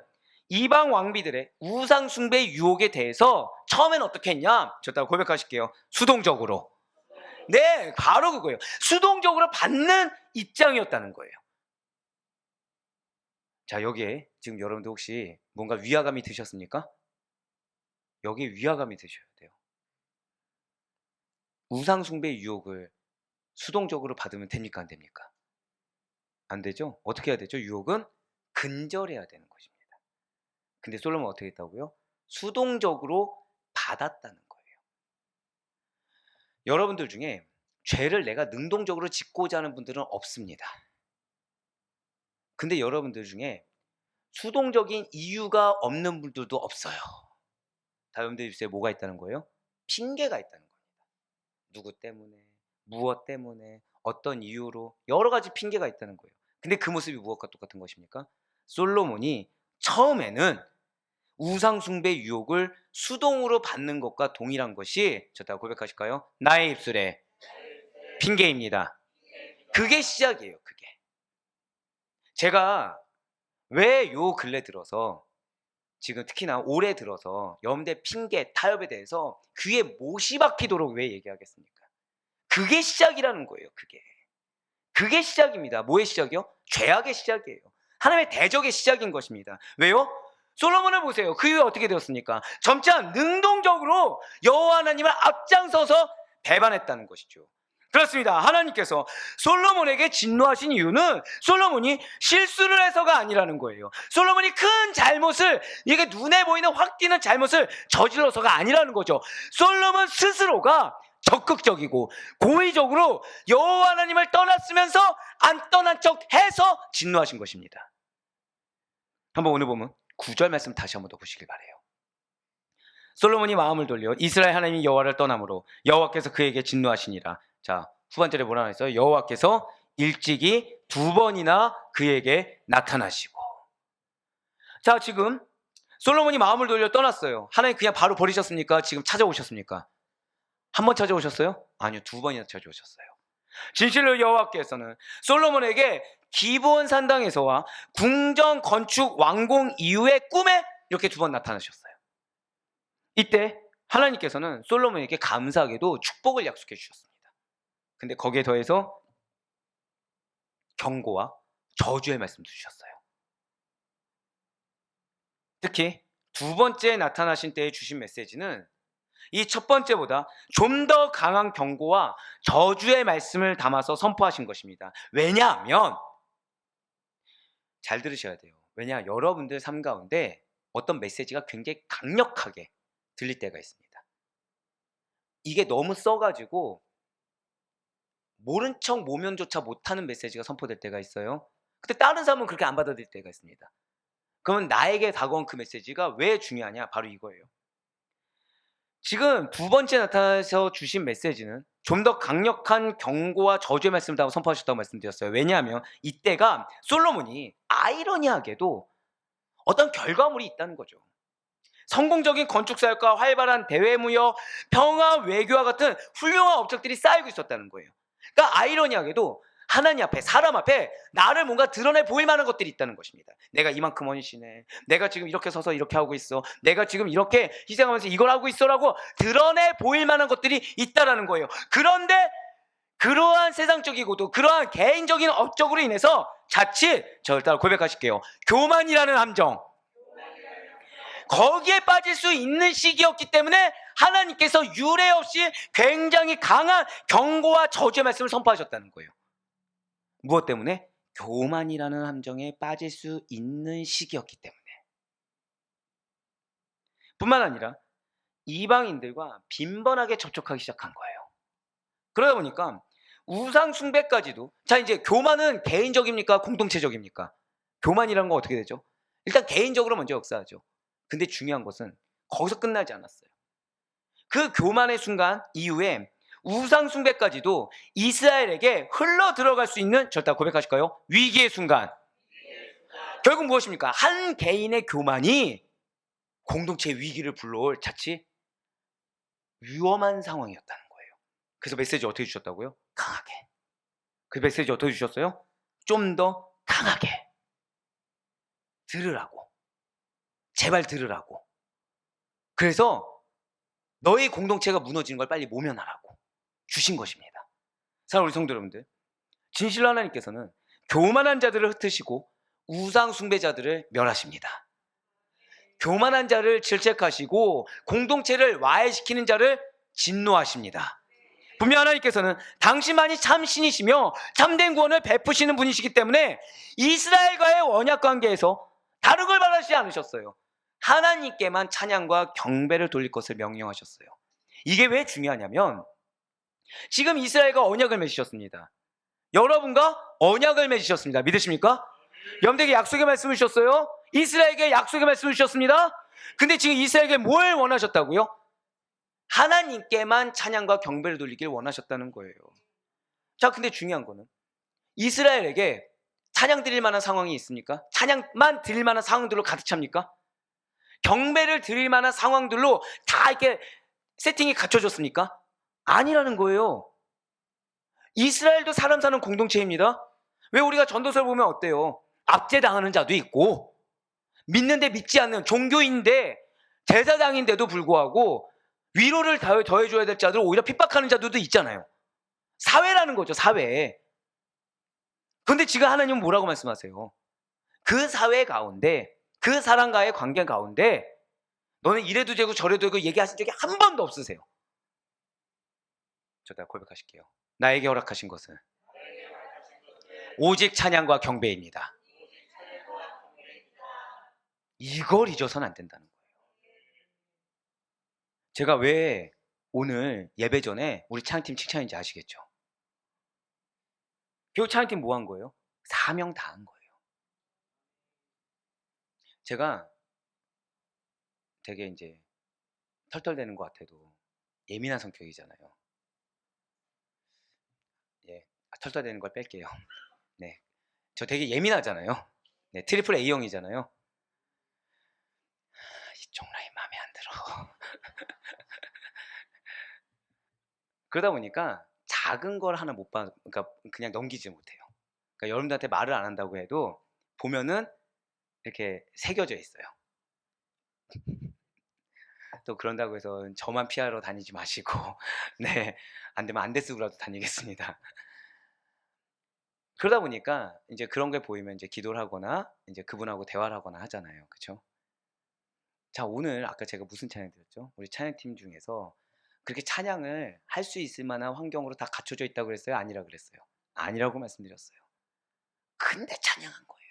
이방 왕비들의 우상 숭배 유혹에 대해서 처음에는 어떻게 했냐? 저따가 고백하실게요. 수동적으로. 네, 바로 그거예요. 수동적으로 받는 입장이었다는 거예요. 자, 여기에 지금 여러분들 혹시 뭔가 위화감이 드셨습니까? 여기에 위화감이 드셔야 돼요. 우상 숭배의 유혹을 수동적으로 받으면 됩니까? 안 됩니까? 안 되죠? 어떻게 해야 되죠? 유혹은 근절해야 되는 것입니다. 근데 솔로몬은 어떻게 했다고요? 수동적으로 받았다는 거예요. 여러분들 중에 죄를 내가 능동적으로 짓고자 하는 분들은 없습니다. 근데 여러분들 중에 수동적인 이유가 없는 분들도 없어요. 다 여러분들 입술에 뭐가 있다는 거예요? 핑계가 있다는 겁니다. 누구 때문에, 무엇 때문에, 어떤 이유로 여러 가지 핑계가 있다는 거예요. 근데 그 모습이 무엇과 똑같은 것입니까? 솔로몬이 처음에는 우상 숭배 유혹을 수동으로 받는 것과 동일한 것이, 저다 고백하실까요? 나의 입술에 핑계입니다. 그게 시작이에요. 그게. 제가 왜 요 근래 들어서, 지금 특히나 올해 들어서 여러분들 핑계, 타협에 대해서 귀에 못이 박히도록 왜 얘기하겠습니까? 그게 시작이라는 거예요. 그게 시작입니다. 뭐의 시작이요? 죄악의 시작이에요. 하나님의 대적의 시작인 것입니다. 왜요? 솔로몬을 보세요. 그 이후에 어떻게 되었습니까? 점차 능동적으로 여호와 하나님을 앞장서서 배반했다는 것이죠. 그렇습니다. 하나님께서 솔로몬에게 진노하신 이유는 솔로몬이 실수를 해서가 아니라는 거예요. 솔로몬이 큰 잘못을, 이게 눈에 보이는 확 띄는 잘못을 저질러서가 아니라는 거죠. 솔로몬 스스로가 적극적이고 고의적으로 여호와 하나님을 떠났으면서 안 떠난 척 해서 진노하신 것입니다. 한번 오늘 보면 9절 말씀 다시 한번 더 보시길 바라요. 솔로몬이 마음을 돌려 이스라엘 하나님이 여호와를 떠남으로 여호와께서 그에게 진노하시니라. 자, 후반절에 뭐라 했어요? 여호와께서 일찍이 2번이나 그에게 나타나시고. 자, 지금 솔로몬이 마음을 돌려 떠났어요. 하나님 그냥 바로 버리셨습니까? 지금 찾아오셨습니까? 한 번 찾아오셨어요? 아니요, 2번이나 찾아오셨어요. 진실로 여호와께서는 솔로몬에게 기브온 산당에서와 궁전 건축 완공 이후의 꿈에 이렇게 2번 나타나셨어요. 이때 하나님께서는 솔로몬에게 감사하게도 축복을 약속해 주셨습니다. 근데 거기에 더해서 경고와 저주의 말씀도 주셨어요. 특히 2번째 나타나신 때에 주신 메시지는 이 첫 번째보다 좀 더 강한 경고와 저주의 말씀을 담아서 선포하신 것입니다. 왜냐하면, 잘 들으셔야 돼요. 왜냐, 여러분들 삶 가운데 어떤 메시지가 굉장히 강력하게 들릴 때가 있습니다. 이게 너무 써가지고 모른 척 모면조차 못하는 메시지가 선포될 때가 있어요. 근데 다른 사람은 그렇게 안 받아들일 때가 있습니다. 그러면 나에게 다가온 그 메시지가 왜 중요하냐? 바로 이거예요. 지금 2번째 나타나서 주신 메시지는 좀 더 강력한 경고와 저주의 말씀을 다 선포하셨다고 말씀드렸어요. 왜냐하면 이때가 솔로몬이 아이러니하게도 어떤 결과물이 있다는 거죠. 성공적인 건축 사역과 활발한 대외 무역, 평화 외교와 같은 훌륭한 업적들이 쌓이고 있었다는 거예요. 그러니까 아이러니하게도 하나님 앞에, 사람 앞에 나를 뭔가 드러내 보일 만한 것들이 있다는 것입니다. 내가 이만큼 헌신해, 내가 지금 이렇게 서서 이렇게 하고 있어, 내가 지금 이렇게 희생하면서 이걸 하고 있어라고 드러내 보일 만한 것들이 있다라는 거예요. 그런데 그러한 세상적이고도 그러한 개인적인 업적으로 인해서 자칫, 저 일단 고백하실게요, 교만이라는 함정, 거기에 빠질 수 있는 시기였기 때문에 하나님께서 유례 없이 굉장히 강한 경고와 저주의 말씀을 선포하셨다는 거예요. 무엇 때문에? 교만이라는 함정에 빠질 수 있는 시기였기 때문에. 뿐만 아니라 이방인들과 빈번하게 접촉하기 시작한 거예요. 그러다 보니까 우상 숭배까지도, 자, 이제 교만은 개인적입니까? 공동체적입니까? 교만이라는 건 어떻게 되죠? 일단 개인적으로 먼저 역사하죠. 근데 중요한 것은 거기서 끝나지 않았어요. 그 교만의 순간 이후에 우상 숭배까지도 이스라엘에게 흘러 들어갈 수 있는, 절대 고백하실까요? 위기의 순간. 결국 무엇입니까? 한 개인의 교만이 공동체의 위기를 불러올 자칫 위험한 상황이었다는 거예요. 그래서 메시지 어떻게 주셨다고요? 강하게. 그 메시지 어떻게 주셨어요? 좀 더 강하게 들으라고. 제발 들으라고. 그래서 너희 공동체가 무너지는 걸 빨리 모면하라고 주신 것입니다. 사랑하는 우리 성도 여러분들, 진실로 하나님께서는 교만한 자들을 흩으시고 우상 숭배자들을 멸하십니다. 교만한 자를 질책하시고 공동체를 와해시키는 자를 진노하십니다. 분명 하나님께서는 당신만이 참 신이시며 참된 구원을 베푸시는 분이시기 때문에 이스라엘과의 언약 관계에서 다른 걸 바라시지 않으셨어요. 하나님께만 찬양과 경배를 돌릴 것을 명령하셨어요. 이게 왜 중요하냐면 지금 이스라엘과 언약을 맺으셨습니다. 여러분과 언약을 맺으셨습니다. 믿으십니까? 여러분에게 약속의 말씀을 주셨어요. 이스라엘에게 약속의 말씀을 주셨습니다. 근데 지금 이스라엘에게 뭘 원하셨다고요? 하나님께만 찬양과 경배를 돌리길 원하셨다는 거예요. 자, 근데 중요한 거는 이스라엘에게 찬양 드릴 만한 상황이 있습니까? 찬양만 드릴 만한 상황들로 가득 찹니까? 경배를 드릴 만한 상황들로 다 이렇게 세팅이 갖춰졌습니까? 아니라는 거예요. 이스라엘도 사람 사는 공동체입니다. 왜 우리가 전도서를 보면 어때요? 압제당하는 자도 있고 믿는데 믿지 않는 종교인데 제사장인데도 불구하고 위로를 더해줘야 될 자들 오히려 핍박하는 자들도 있잖아요. 사회라는 거죠, 사회. 그런데 지금 하나님은 뭐라고 말씀하세요? 그 사회 가운데, 그 사람과의 관계 가운데 너는 이래도 되고 저래도 되고 얘기하신 적이 한 번도 없으세요. 저 다 고백하실게요. 나에게 허락하신 것은 오직 찬양과 경배입니다. 이걸 잊어서는 안 된다는 거예요. 제가 왜 오늘 예배 전에 우리 찬양팀 칭찬인지 아시겠죠? 결국 찬양팀 뭐 한 거예요? 사명 다 한 거예요. 제가 되게 이제 털털대는 것 같아도 예민한 성격이잖아요. 예, 털털대는 걸 뺄게요. 네, 저 되게 예민하잖아요. 네, 트리플 A형이잖아요. 이쪽 라인 마음에 안 들어. 그러다 보니까 작은 걸 하나 못 봐, 그러니까 그냥 넘기지 못해요. 그러니까 여러분들한테 말을 안 한다고 해도 보면은 이렇게 새겨져 있어요. 또 그런다고 해서 저만 피하러 다니지 마시고, 네, 안 되면 안대 쓰고라도 다니겠습니다. 그러다 보니까 이제 그런 게 보이면 이제 기도를 하거나 이제 그분하고 대화를 하거나 하잖아요. 그렇죠? 자, 오늘 아까 제가 무슨 찬양 드렸죠? 우리 찬양팀 중에서 그렇게 찬양을 할 수 있을 만한 환경으로 다 갖춰져 있다고 그랬어요? 아니라 그랬어요? 아니라고 말씀드렸어요. 근데 찬양한 거예요.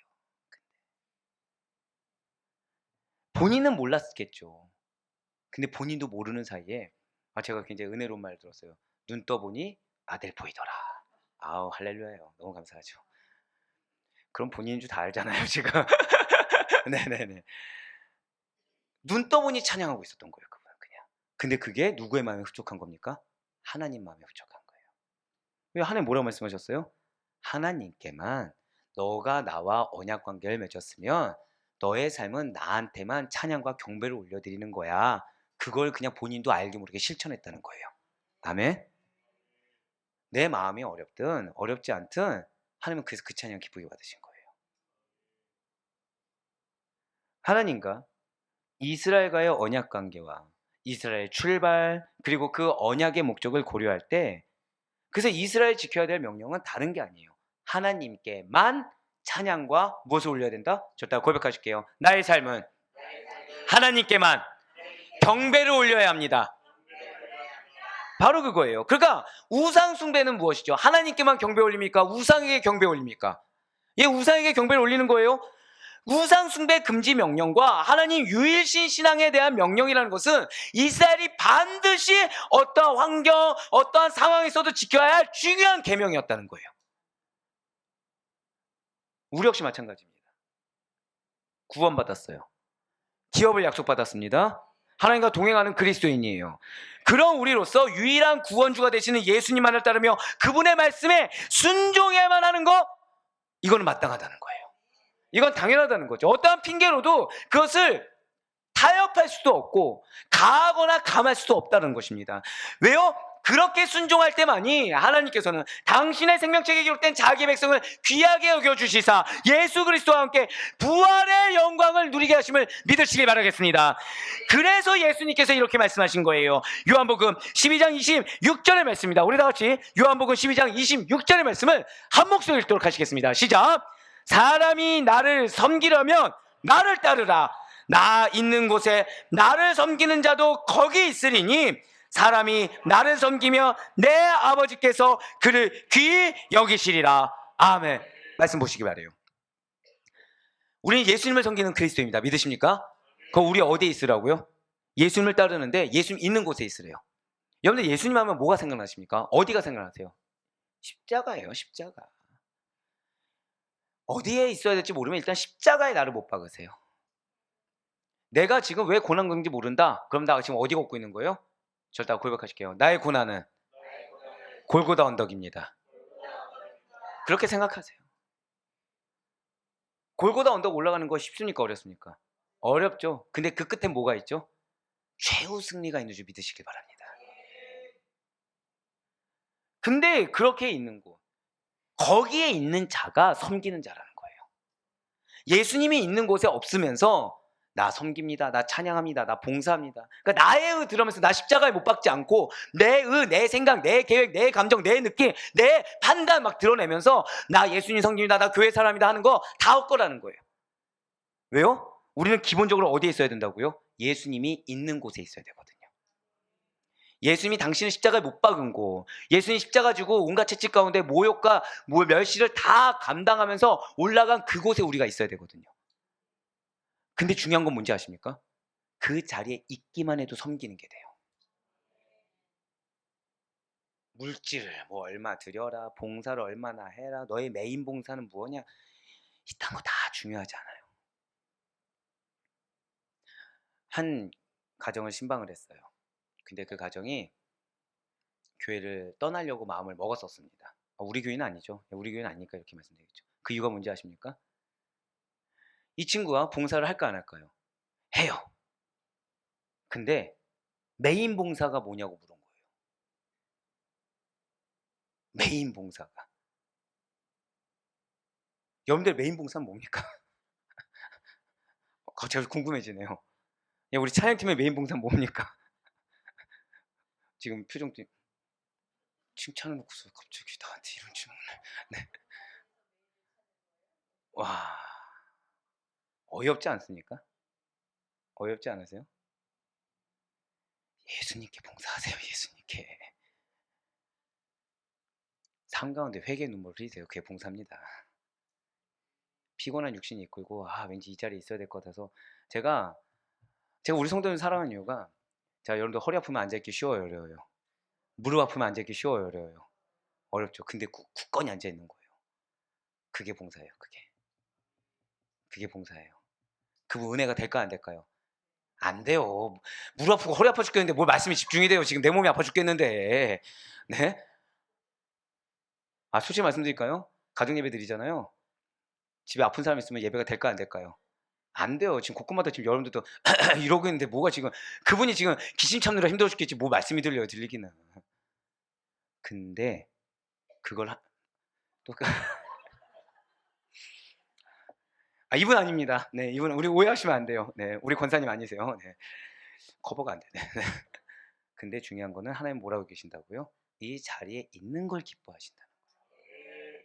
본인은 몰랐겠죠. 근데 본인도 모르는 사이에 제가 굉장히 은혜로운 말을 들었어요. 눈 떠보니 아들 보이더라. 아우, 할렐루야요. 너무 감사하죠. 그럼 본인인 줄 다 알잖아요, 지금. 네네네. 눈 떠보니 찬양하고 있었던 거예요, 그분은 그냥. 근데 그게 누구의 마음에 흡족한 겁니까? 하나님 마음에 흡족한 거예요. 왜 하나님 뭐라고 말씀하셨어요? 하나님께만 너가 나와 언약 관계를 맺었으면 너의 삶은 나한테만 찬양과 경배를 올려드리는 거야. 그걸 그냥 본인도 알게 모르게 실천했다는 거예요. 아멘. 내 마음이 어렵든 어렵지 않든 하나님은 그래서 그 찬양 기쁘게 받으신 거예요. 하나님과 이스라엘과의 언약 관계와 이스라엘 출발 그리고 그 언약의 목적을 고려할 때 그래서 이스라엘 지켜야 될 명령은 다른 게 아니에요. 하나님께만 찬양과 무엇을 올려야 된다? 저 따라 고백하실게요. 나의 삶은 하나님께만 경배를 올려야 합니다. 바로 그거예요. 그러니까 우상 숭배는 무엇이죠? 하나님께만 경배 올립니까? 우상에게 경배 올립니까? 예, 우상에게 경배를 올리는 거예요. 우상 숭배 금지 명령과 하나님 유일신 신앙에 대한 명령이라는 것은 이스라엘이 반드시 어떠한 환경, 어떠한 상황에서도 지켜야 할 중요한 계명이었다는 거예요. 우리 역시 마찬가지입니다. 구원받았어요. 기업을 약속받았습니다. 하나님과 동행하는 그리스도인이에요. 그런 우리로서 유일한 구원주가 되시는 예수님만을 따르며 그분의 말씀에 순종해야만 하는 거, 이거는 마땅하다는 거예요. 이건 당연하다는 거죠. 어떠한 핑계로도 그것을 타협할 수도 없고 가하거나 감할 수도 없다는 것입니다. 왜요? 그렇게 순종할 때만이 하나님께서는 당신의 생명책에 기록된 자기의 백성을 귀하게 여겨주시사 예수 그리스도와 함께 부활의 영광을 누리게 하심을 믿으시길 바라겠습니다. 그래서 예수님께서 이렇게 말씀하신 거예요. 요한복음 12장 26절의 말씀입니다. 우리 다 같이 요한복음 12장 26절의 말씀을 한 목소리 읽도록 하시겠습니다. 시작. 사람이 나를 섬기려면 나를 따르라. 나 있는 곳에 나를 섬기는 자도 거기 있으리니 사람이 나를 섬기며 내 아버지께서 그를 귀히 여기시리라. 아멘. 말씀 보시기 바라요. 우리는 예수님을 섬기는 그리스도입니다. 믿으십니까? 그럼 우리 어디에 있으라고요? 예수님을 따르는데 예수님 있는 곳에 있으래요. 여러분들 예수님 하면 뭐가 생각나십니까? 어디가 생각나세요? 십자가예요. 십자가. 어디에 있어야 될지 모르면 일단 십자가에 나를 못 박으세요. 내가 지금 왜 고난 겪는지 모른다? 그럼 나 지금 어디 걷고 있는 거예요? 절대 고백하실게요. 나의 고난은 골고다 언덕입니다. 그렇게 생각하세요. 골고다 언덕 올라가는 거 쉽습니까? 어렵습니까? 어렵죠. 근데 그 끝에 뭐가 있죠? 최후 승리가 있는 줄 믿으시길 바랍니다. 근데 그렇게 있는 곳, 거기에 있는 자가 섬기는 자라는 거예요. 예수님이 있는 곳에 없으면서 나 섬깁니다, 나 찬양합니다, 나 봉사합니다. 그러니까 나의 의 들으면서 나 십자가에 못 박지 않고 내 의, 내 생각, 내 계획, 내 감정, 내 느낌, 내 판단 막 드러내면서 나 예수님 섬깁니다, 나 교회 사람이다 하는 거 다 헛거라는 거예요. 왜요? 우리는 기본적으로 어디에 있어야 된다고요? 예수님이 있는 곳에 있어야 되거든요. 예수님이 당신을 십자가에 못 박은 곳, 예수님 십자가 지고 온갖 채찍 가운데 모욕과 멸시를 다 감당하면서 올라간 그곳에 우리가 있어야 되거든요. 근데 중요한 건 뭔지 아십니까? 그 자리에 있기만 해도 섬기는 게 돼요. 물질을 뭐 얼마 들여라, 봉사를 얼마나 해라, 너의 메인 봉사는 뭐냐, 이딴 거 다 중요하지 않아요. 한 가정을 신방을 했어요. 근데 그 가정이 교회를 떠나려고 마음을 먹었었습니다. 우리 교회는 아니죠. 우리 교회는 아니니까 이렇게 말씀드리겠죠. 그 이유가 뭔지 아십니까? 이 친구가 봉사를 할까 안 할까요? 해요. 근데 메인 봉사가 뭐냐고 물은 거예요. 메인 봉사가. 여러분들 메인 봉사는 뭡니까? 갑자기 궁금해지네요. 야, 우리 찬양팀의 메인 봉사는 뭡니까? 지금 표정 칭찬을 놓고서 갑자기 나한테 이런 질문을. 네. 와, 어이없지 않습니까? 어이없지 않으세요? 예수님께 봉사하세요. 예수님께. 삶 가운데 회개의 눈물을 흘리세요. 그게 봉사입니다. 피곤한 육신이 이끌고 왠지 이 자리에 있어야 될 것 같아서 제가 우리 성도님 사랑하는 이유가, 자, 여러분들 허리 아프면 앉아있기 쉬워요, 어려워요? 무릎 아프면 앉아있기 쉬워요, 어려워요? 어렵죠. 근데 굳건히 앉아있는 거예요. 그게 봉사예요. 그게 봉사예요. 그분 은혜가 될까 안 될까요? 안 돼요. 무릎 아프고 허리 아파 죽겠는데 뭘 말씀이 집중이 돼요. 지금 내 몸이 아파 죽겠는데. 네? 솔직히 말씀드릴까요? 가정 예배 드리잖아요. 집에 아픈 사람 있으면 예배가 될까 안 될까요? 안 돼요. 지금 곳곳마다 지금 여러분들도 이러고 있는데 뭐가 지금, 그분이 지금 귀신 참느라 힘들어 죽겠지 뭐 말씀이 들려요, 들리기는. 근데 그걸 또 이분 아닙니다. 네, 이분 우리 오해하시면 안 돼요. 네, 우리 권사님 아니세요. 네, 커버가 안 되네. 근데 중요한 거는 하나님 뭐라고 계신다고요? 이 자리에 있는 걸 기뻐하신다는 거예요.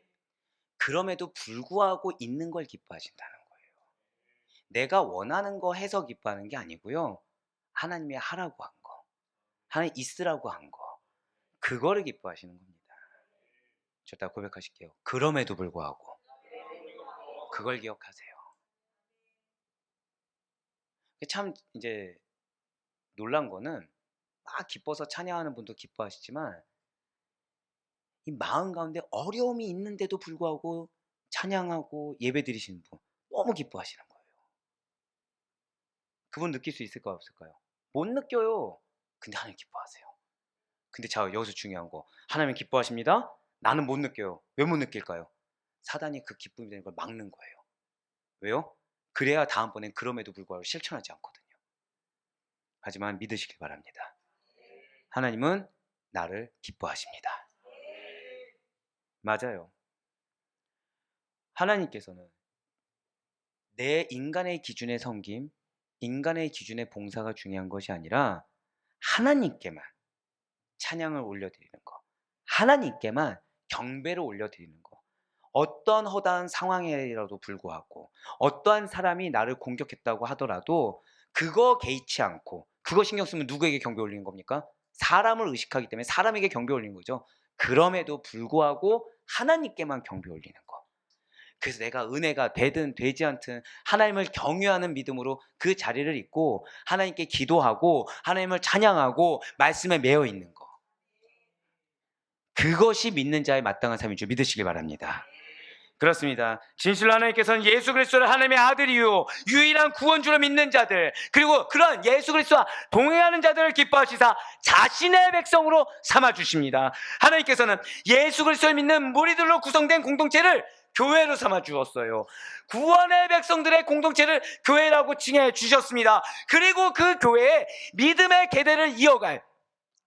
그럼에도 불구하고 있는 걸 기뻐하신다는 거예요. 내가 원하는 거 해서 기뻐하는 게 아니고요. 하나님이 하라고 한 거, 하나님 있으라고 한 거, 그거를 기뻐하시는 겁니다. 저 다 고백하실게요. 그럼에도 불구하고 그걸 기억하세요. 참 이제 놀란 거는 막 기뻐서 찬양하는 분도 기뻐하시지만 이 마음 가운데 어려움이 있는데도 불구하고 찬양하고 예배드리시는 분 너무 기뻐하시는 거예요. 그분 느낄 수 있을까요, 없을까요? 못 느껴요. 근데 하나님 기뻐하세요. 근데 자, 여기서 중요한 거, 하나님 기뻐하십니다. 나는 못 느껴요. 왜 못 느낄까요? 사단이 그 기쁨이 되는 걸 막는 거예요. 왜요? 그래야 다음번엔 그럼에도 불구하고 실천하지 않거든요. 하지만 믿으시길 바랍니다. 하나님은 나를 기뻐하십니다. 맞아요. 하나님께서는 내 인간의 기준의 섬김, 인간의 기준의 봉사가 중요한 것이 아니라 하나님께만 찬양을 올려드리는 거, 하나님께만 경배를 올려드리는 거, 어떤 허다한 상황에라도 불구하고 어떠한 사람이 나를 공격했다고 하더라도 그거 개의치 않고, 그거 신경 쓰면 누구에게 경배 올리는 겁니까? 사람을 의식하기 때문에 사람에게 경배 올리는 거죠. 그럼에도 불구하고 하나님께만 경배 올리는 거. 그래서 내가 은혜가 되든 되지 않든 하나님을 경외하는 믿음으로 그 자리를 잇고 하나님께 기도하고 하나님을 찬양하고 말씀에 매여 있는 거, 그것이 믿는 자의 마땅한 삶인 줄 믿으시길 바랍니다. 그렇습니다. 진실로 하나님께서는 예수 그리스도를 하나님의 아들이요 유일한 구원주로 믿는 자들, 그리고 그런 예수 그리스도와 동행하는 자들을 기뻐하시사 자신의 백성으로 삼아 주십니다. 하나님께서는 예수 그리스도를 믿는 무리들로 구성된 공동체를 교회로 삼아 주었어요. 구원의 백성들의 공동체를 교회라고 칭해 주셨습니다. 그리고 그 교회에 믿음의 계대를 이어갈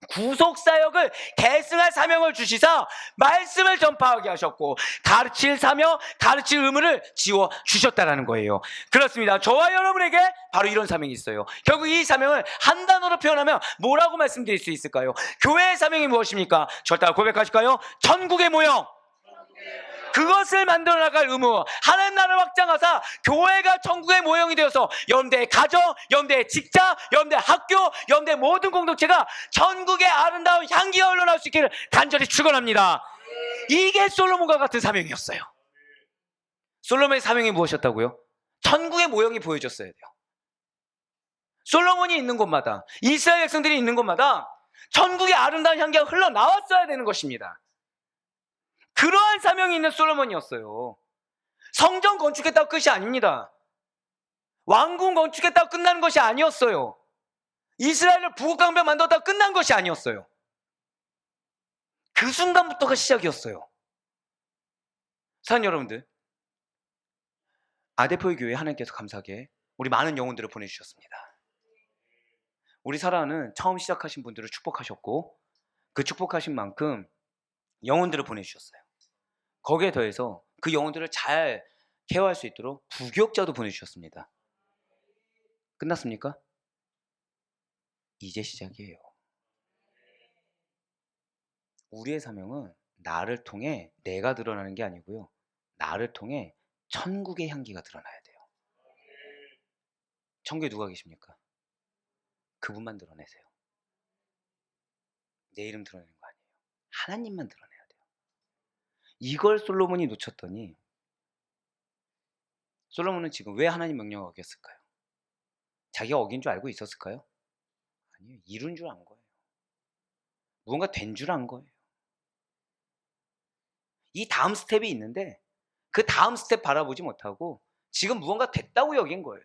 구속사역을 계승할 사명을 주시사 말씀을 전파하게 하셨고 가르칠 사명, 가르칠 의무를 지워 주셨다라는 거예요. 그렇습니다. 저와 여러분에게 바로 이런 사명이 있어요. 결국 이 사명을 한 단어로 표현하면 뭐라고 말씀드릴 수 있을까요? 교회의 사명이 무엇입니까? 저 따라 고백하실까요? 천국의 모형, 그것을 만들어 나갈 의무. 하나님 나라를 확장하사 교회가 천국의 모형이 되어서 여러분들의 가정, 여러분들의 직장, 여러분들의 학교, 여러분들의 모든 공동체가 천국의 아름다운 향기가 흘러나올 수 있기를 간절히 축원합니다. 이게 솔로몬과 같은 사명이었어요. 솔로몬의 사명이 무엇이었다고요? 천국의 모형이 보여줬어야 돼요. 솔로몬이 있는 곳마다, 이스라엘 백성들이 있는 곳마다 천국의 아름다운 향기가 흘러나왔어야 되는 것입니다. 그러한 사명이 있는 솔로몬이었어요. 성전 건축했다고 끝이 아닙니다. 왕궁 건축했다고 끝나는 것이 아니었어요. 이스라엘을 부국강변 만들었다고 끝난 것이 아니었어요. 그 순간부터가 시작이었어요. 사랑하는 여러분들, 아대포의 교회 하나님께서 감사하게 우리 많은 영혼들을 보내주셨습니다. 우리 사랑하는 처음 시작하신 분들을 축복하셨고 그 축복하신 만큼 영혼들을 보내주셨어요. 거기에 더해서 그 영혼들을 잘 케어할 수 있도록 부교육자도 보내주셨습니다. 끝났습니까? 이제 시작이에요. 우리의 사명은 나를 통해 내가 드러나는 게 아니고요, 나를 통해 천국의 향기가 드러나야 돼요. 천국에 누가 계십니까? 그분만 드러내세요. 내 이름 드러내는 거 아니에요. 하나님만 드러내야 돼요. 이걸 솔로몬이 놓쳤더니, 솔로몬은 지금 왜 하나님 명령을 어겼을까요? 자기가 어긴 줄 알고 있었을까요? 아니요. 이룬 줄 안 거예요. 무언가 된 줄 안 거예요. 이 다음 스텝이 있는데 그 다음 스텝 바라보지 못하고 지금 무언가 됐다고 여긴 거예요.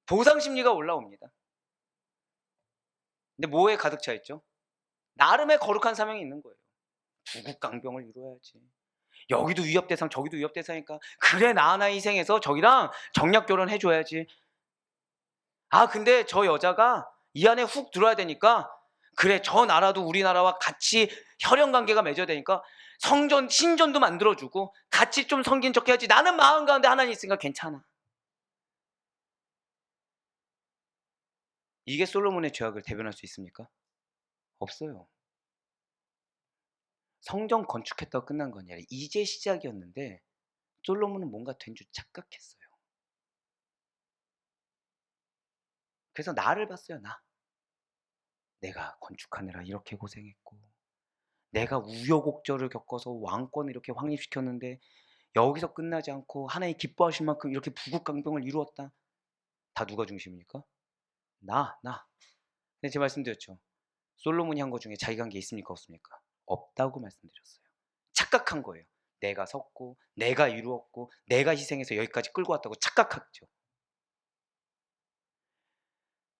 보상 심리가 올라옵니다. 근데 뭐에 가득 차 있죠? 나름의 거룩한 사명이 있는 거예요. 부국강병을 이루어야지. 여기도 위협대상, 저기도 위협대상이니까 그래 나 하나 희생해서 저기랑 정략 결혼해줘야지. 아 근데 저 여자가 이 안에 훅 들어와야 되니까 그래 저 나라도 우리나라와 같이 혈연관계가 맺어야 되니까 성전, 신전도 만들어주고 같이 좀 섬긴 척 해야지. 나는 마음 가운데 하나님 있으니까 괜찮아. 이게 솔로몬의 죄악을 대변할 수 있습니까? 없어요. 성전 건축했다고 끝난 건 아니라 이제 시작이었는데 솔로몬은 뭔가 된 줄 착각했어요. 그래서 나를 봤어요. 내가 건축하느라 이렇게 고생했고 내가 우여곡절을 겪어서 왕권을 이렇게 확립시켰는데 여기서 끝나지 않고 하나님 기뻐하실 만큼 이렇게 부국강병을 이루었다. 다 누가 중심입니까? 나. 근데 제가 말씀드렸죠. 솔로몬이 한 것 중에 자기가 한 게 있습니까? 없습니까? 없다고 말씀드렸어요. 착각한 거예요. 내가 섰고 내가 이루었고 내가 희생해서 여기까지 끌고 왔다고 착각했죠.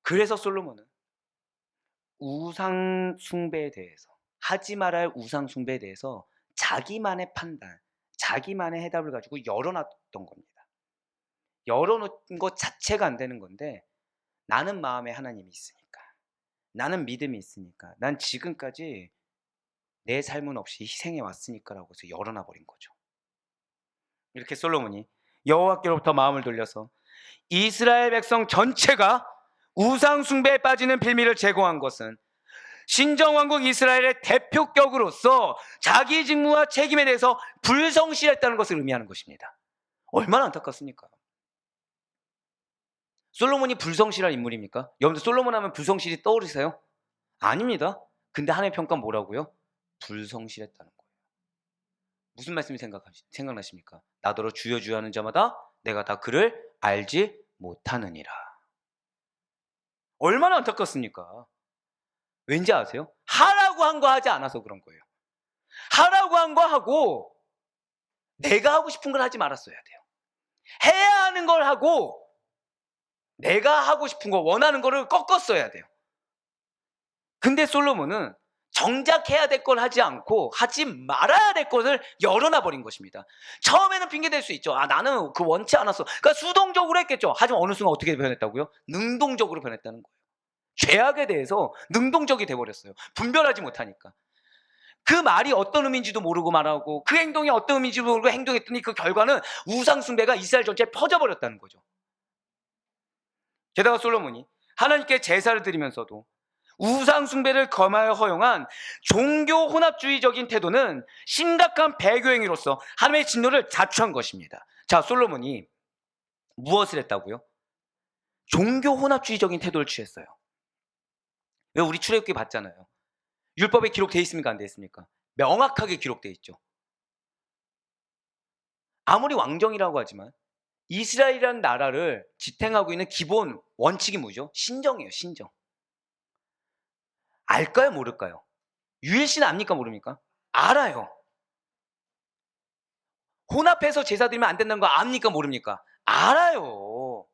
그래서 솔로몬은 우상 숭배에 대해서, 하지 말아야 할 우상 숭배에 대해서 자기만의 판단, 자기만의 해답을 가지고 열어놨던 겁니다. 열어놓은 것 자체가 안 되는 건데, 나는 마음에 하나님이 있으니까, 나는 믿음이 있으니까, 난 지금까지 내 삶은 없이 희생해 왔으니까라고 해서 열어놔 버린 거죠. 이렇게 솔로몬이 여호와께로부터 마음을 돌려서 이스라엘 백성 전체가 우상 숭배에 빠지는 빌미를 제공한 것은 신정왕국 이스라엘의 대표격으로서 자기 직무와 책임에 대해서 불성실했다는 것을 의미하는 것입니다. 얼마나 안타깝습니까? 솔로몬이 불성실한 인물입니까? 여러분들 솔로몬 하면 불성실이 떠오르세요? 아닙니다. 근데 하나님의 평가 뭐라고요? 불성실했다는 거예요. 무슨 말씀이 생각나십니까? 나더러 주여 주여 하는 자마다 내가 다 그를 알지 못하느니라. 얼마나 안타깝습니까? 왠지 아세요? 하라고 한 거 하지 않아서 그런 거예요. 하라고 한 거 하고 내가 하고 싶은 걸 하지 말았어야 돼요. 해야 하는 걸 하고 내가 하고 싶은 거, 원하는 거를 꺾었어야 돼요. 근데 솔로몬은 정작 해야 될 걸 하지 않고 하지 말아야 될 것을 열어놔 버린 것입니다. 처음에는 핑계 댈 수 있죠. 나는 그 원치 않았어. 그러니까 수동적으로 했겠죠. 하지만 어느 순간 어떻게 변했다고요? 능동적으로 변했다는 거예요. 죄악에 대해서 능동적이 돼버렸어요. 분별하지 못하니까. 그 말이 어떤 의미인지도 모르고 말하고 그 행동이 어떤 의미인지도 모르고 행동했더니 그 결과는 우상 숭배가 이스라엘 전체에 퍼져버렸다는 거죠. 게다가 솔로몬이 하나님께 제사를 드리면서도 우상 숭배를 검하여 허용한 종교 혼합주의적인 태도는 심각한 배교행위로서 하나님의 진노를 자초한 것입니다. 자, 솔로몬이 무엇을 했다고요? 종교 혼합주의적인 태도를 취했어요. 왜? 우리 출애굽기 봤잖아요. 율법에 기록되어 있습니까? 안 되어 있습니까? 명확하게 기록되어 있죠. 아무리 왕정이라고 하지만 이스라엘이라는 나라를 지탱하고 있는 기본 원칙이 뭐죠? 신정이에요. 신정. 알까요? 모를까요? 유일신 압니까? 모릅니까? 알아요. 혼합해서 제사 드리면 안 된다는 거 압니까? 모릅니까? 알아요.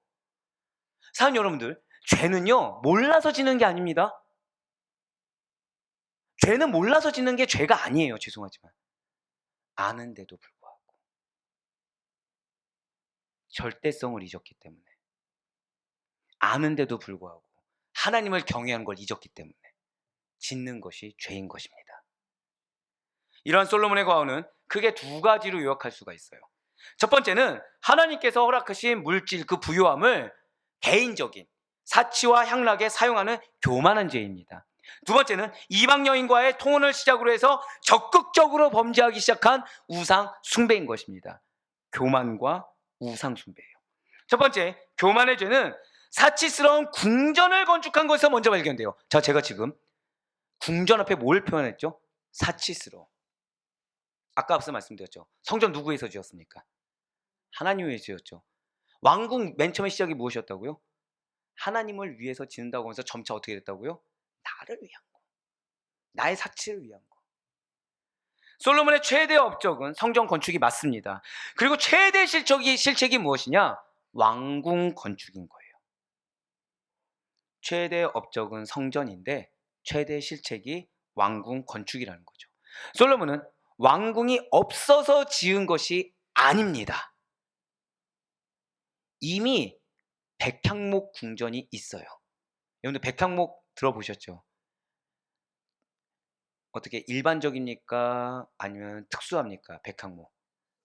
사랑하는 여러분들, 죄는요 몰라서 지는 게 아닙니다. 죄는 몰라서 지는 게 죄가 아니에요. 죄송하지만 아는데도 불구하고 절대성을 잊었기 때문에, 아는데도 불구하고 하나님을 경외하는 걸 잊었기 때문에 짓는 것이 죄인 것입니다. 이러한 솔로몬의 과오는 크게 두 가지로 요약할 수가 있어요. 첫 번째는 하나님께서 허락하신 물질 그 부요함을 개인적인 사치와 향락에 사용하는 교만한 죄입니다. 두 번째는 이방 여인과의 통혼을 시작으로 해서 적극적으로 범죄하기 시작한 우상 숭배인 것입니다. 교만과 우상 숭배예요. 첫 번째, 교만의 죄는 사치스러운 궁전을 건축한 것에서 먼저 발견돼요. 자, 제가 지금 궁전 앞에 뭘 표현했죠? 사치스러워. 아까 앞서 말씀드렸죠. 성전 누구에 서 지었습니까? 하나님을 위해서 지었죠. 왕궁 맨 처음에 시작이 무엇이었다고요? 하나님을 위해서 짓는다고 하면서 점차 어떻게 됐다고요? 나를 위한 거, 나의 사치를 위한 거. 솔로몬의 최대 업적은 성전 건축이 맞습니다. 그리고 최대 실책이 무엇이냐? 왕궁 건축인 거예요. 최대 업적은 성전인데 최대 실책이 왕궁 건축이라는 거죠. 솔로몬은 왕궁이 없어서 지은 것이 아닙니다. 이미 백향목 궁전이 있어요. 여러분들 백향목 들어보셨죠? 어떻게 일반적입니까? 아니면 특수합니까? 백향목.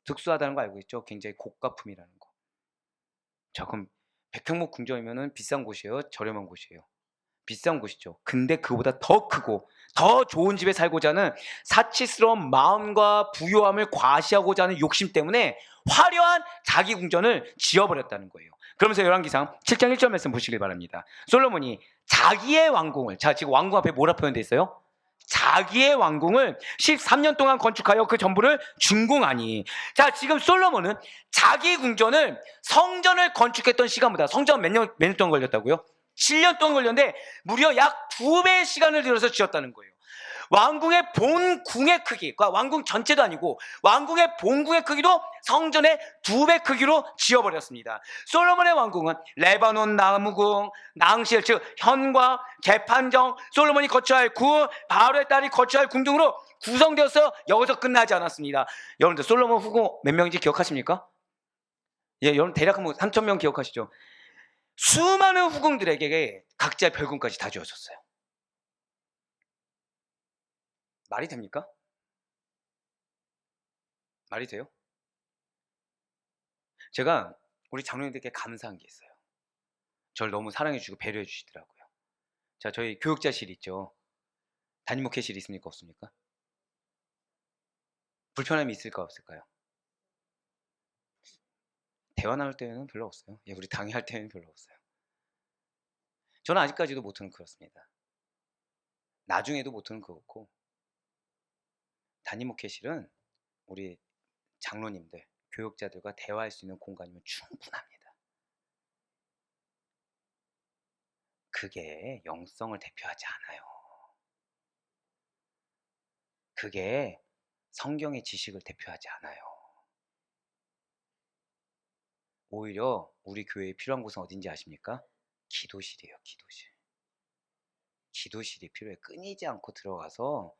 특수하다는 거 알고 있죠? 굉장히 고가품이라는 거. 자, 그럼 백향목 궁전이면은 비싼 곳이에요? 저렴한 곳이에요? 비싼 곳이죠. 근데 그보다 더 크고 더 좋은 집에 살고자 하는 사치스러운 마음과 부요함을 과시하고자 하는 욕심 때문에 화려한 자기 궁전을 지어버렸다는 거예요. 그러면서 열왕기상 7장 1절 말씀 보시길 바랍니다. 솔로몬이 자기의 왕궁을, 자, 지금 왕궁 앞에 뭐라 표현되어 있어요? 자기의 왕궁을 13년 동안 건축하여 그 전부를 준공하니. 자, 지금 솔로몬은 자기 궁전을, 성전을 건축했던 시간보다, 성전 몇 년 동안 걸렸다고요? 7년 동안 걸렸는데 무려 약 2배의 시간을 들여서 지었다는 거예요. 왕궁의 본궁의 크기, 그러니까 왕궁 전체도 아니고 왕궁의 본궁의 크기도 성전의 2배 크기로 지어버렸습니다. 솔로몬의 왕궁은 레바논 나무궁, 낭실 즉 현과 개판정, 솔로몬이 거처할 구, 바로의 딸이 거처할 궁 등으로 구성되어서 여기서 끝나지 않았습니다. 여러분들 솔로몬 후궁 몇 명인지 기억하십니까? 예, 여러분 대략 3,000명 기억하시죠? 수많은 후궁들에게 각자의 별궁까지 다 지어줬어요. 말이 됩니까? 말이 돼요? 제가 우리 장로님들께 감사한 게 있어요. 저를 너무 사랑해 주시고 배려해 주시더라고요. 자, 저희 교육자실 있죠. 담임 목회실 있습니까? 없습니까? 불편함이 있을까 없을까요? 대화 나눌 때는 별로 없어요. 예, 우리 강의할 때는 별로 없어요. 저는 아직까지도 모토는 그렇습니다. 나중에도 모토는 그렇고, 담임 목회실은 우리 장로님들, 교육자들과 대화할 수 있는 공간이면 충분합니다. 그게 영성을 대표하지 않아요. 그게 성경의 지식을 대표하지 않아요. 오히려 우리 교회에 필요한 곳은 어딘지 아십니까? 기도실이에요. 기도실. 기도실이 필요해. 끊이지 않고 들어가서,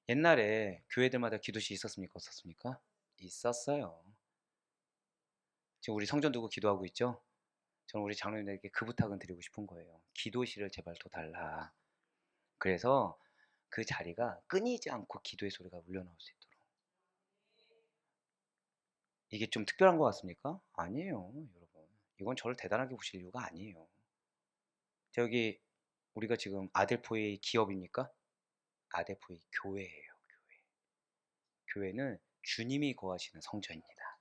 옛날에 교회들마다 기도실 있었습니까? 없었습니까? 있었어요. 지금 우리 성전 두고 기도하고 있죠? 저는 우리 장로님들에게 그 부탁은 드리고 싶은 거예요. 기도실을 제발 더 달라. 그래서 그 자리가 끊이지 않고 기도의 소리가 울려나올 수 있도록. 이게 좀 특별한 것 같습니까? 아니에요, 여러분. 이건 저를 대단하게 보실 이유가 아니에요. 저기 우리가 지금 아델포의 기업입니까? 아델포의 교회예요. 교회. 교회는 주님이 거하시는 성전입니다.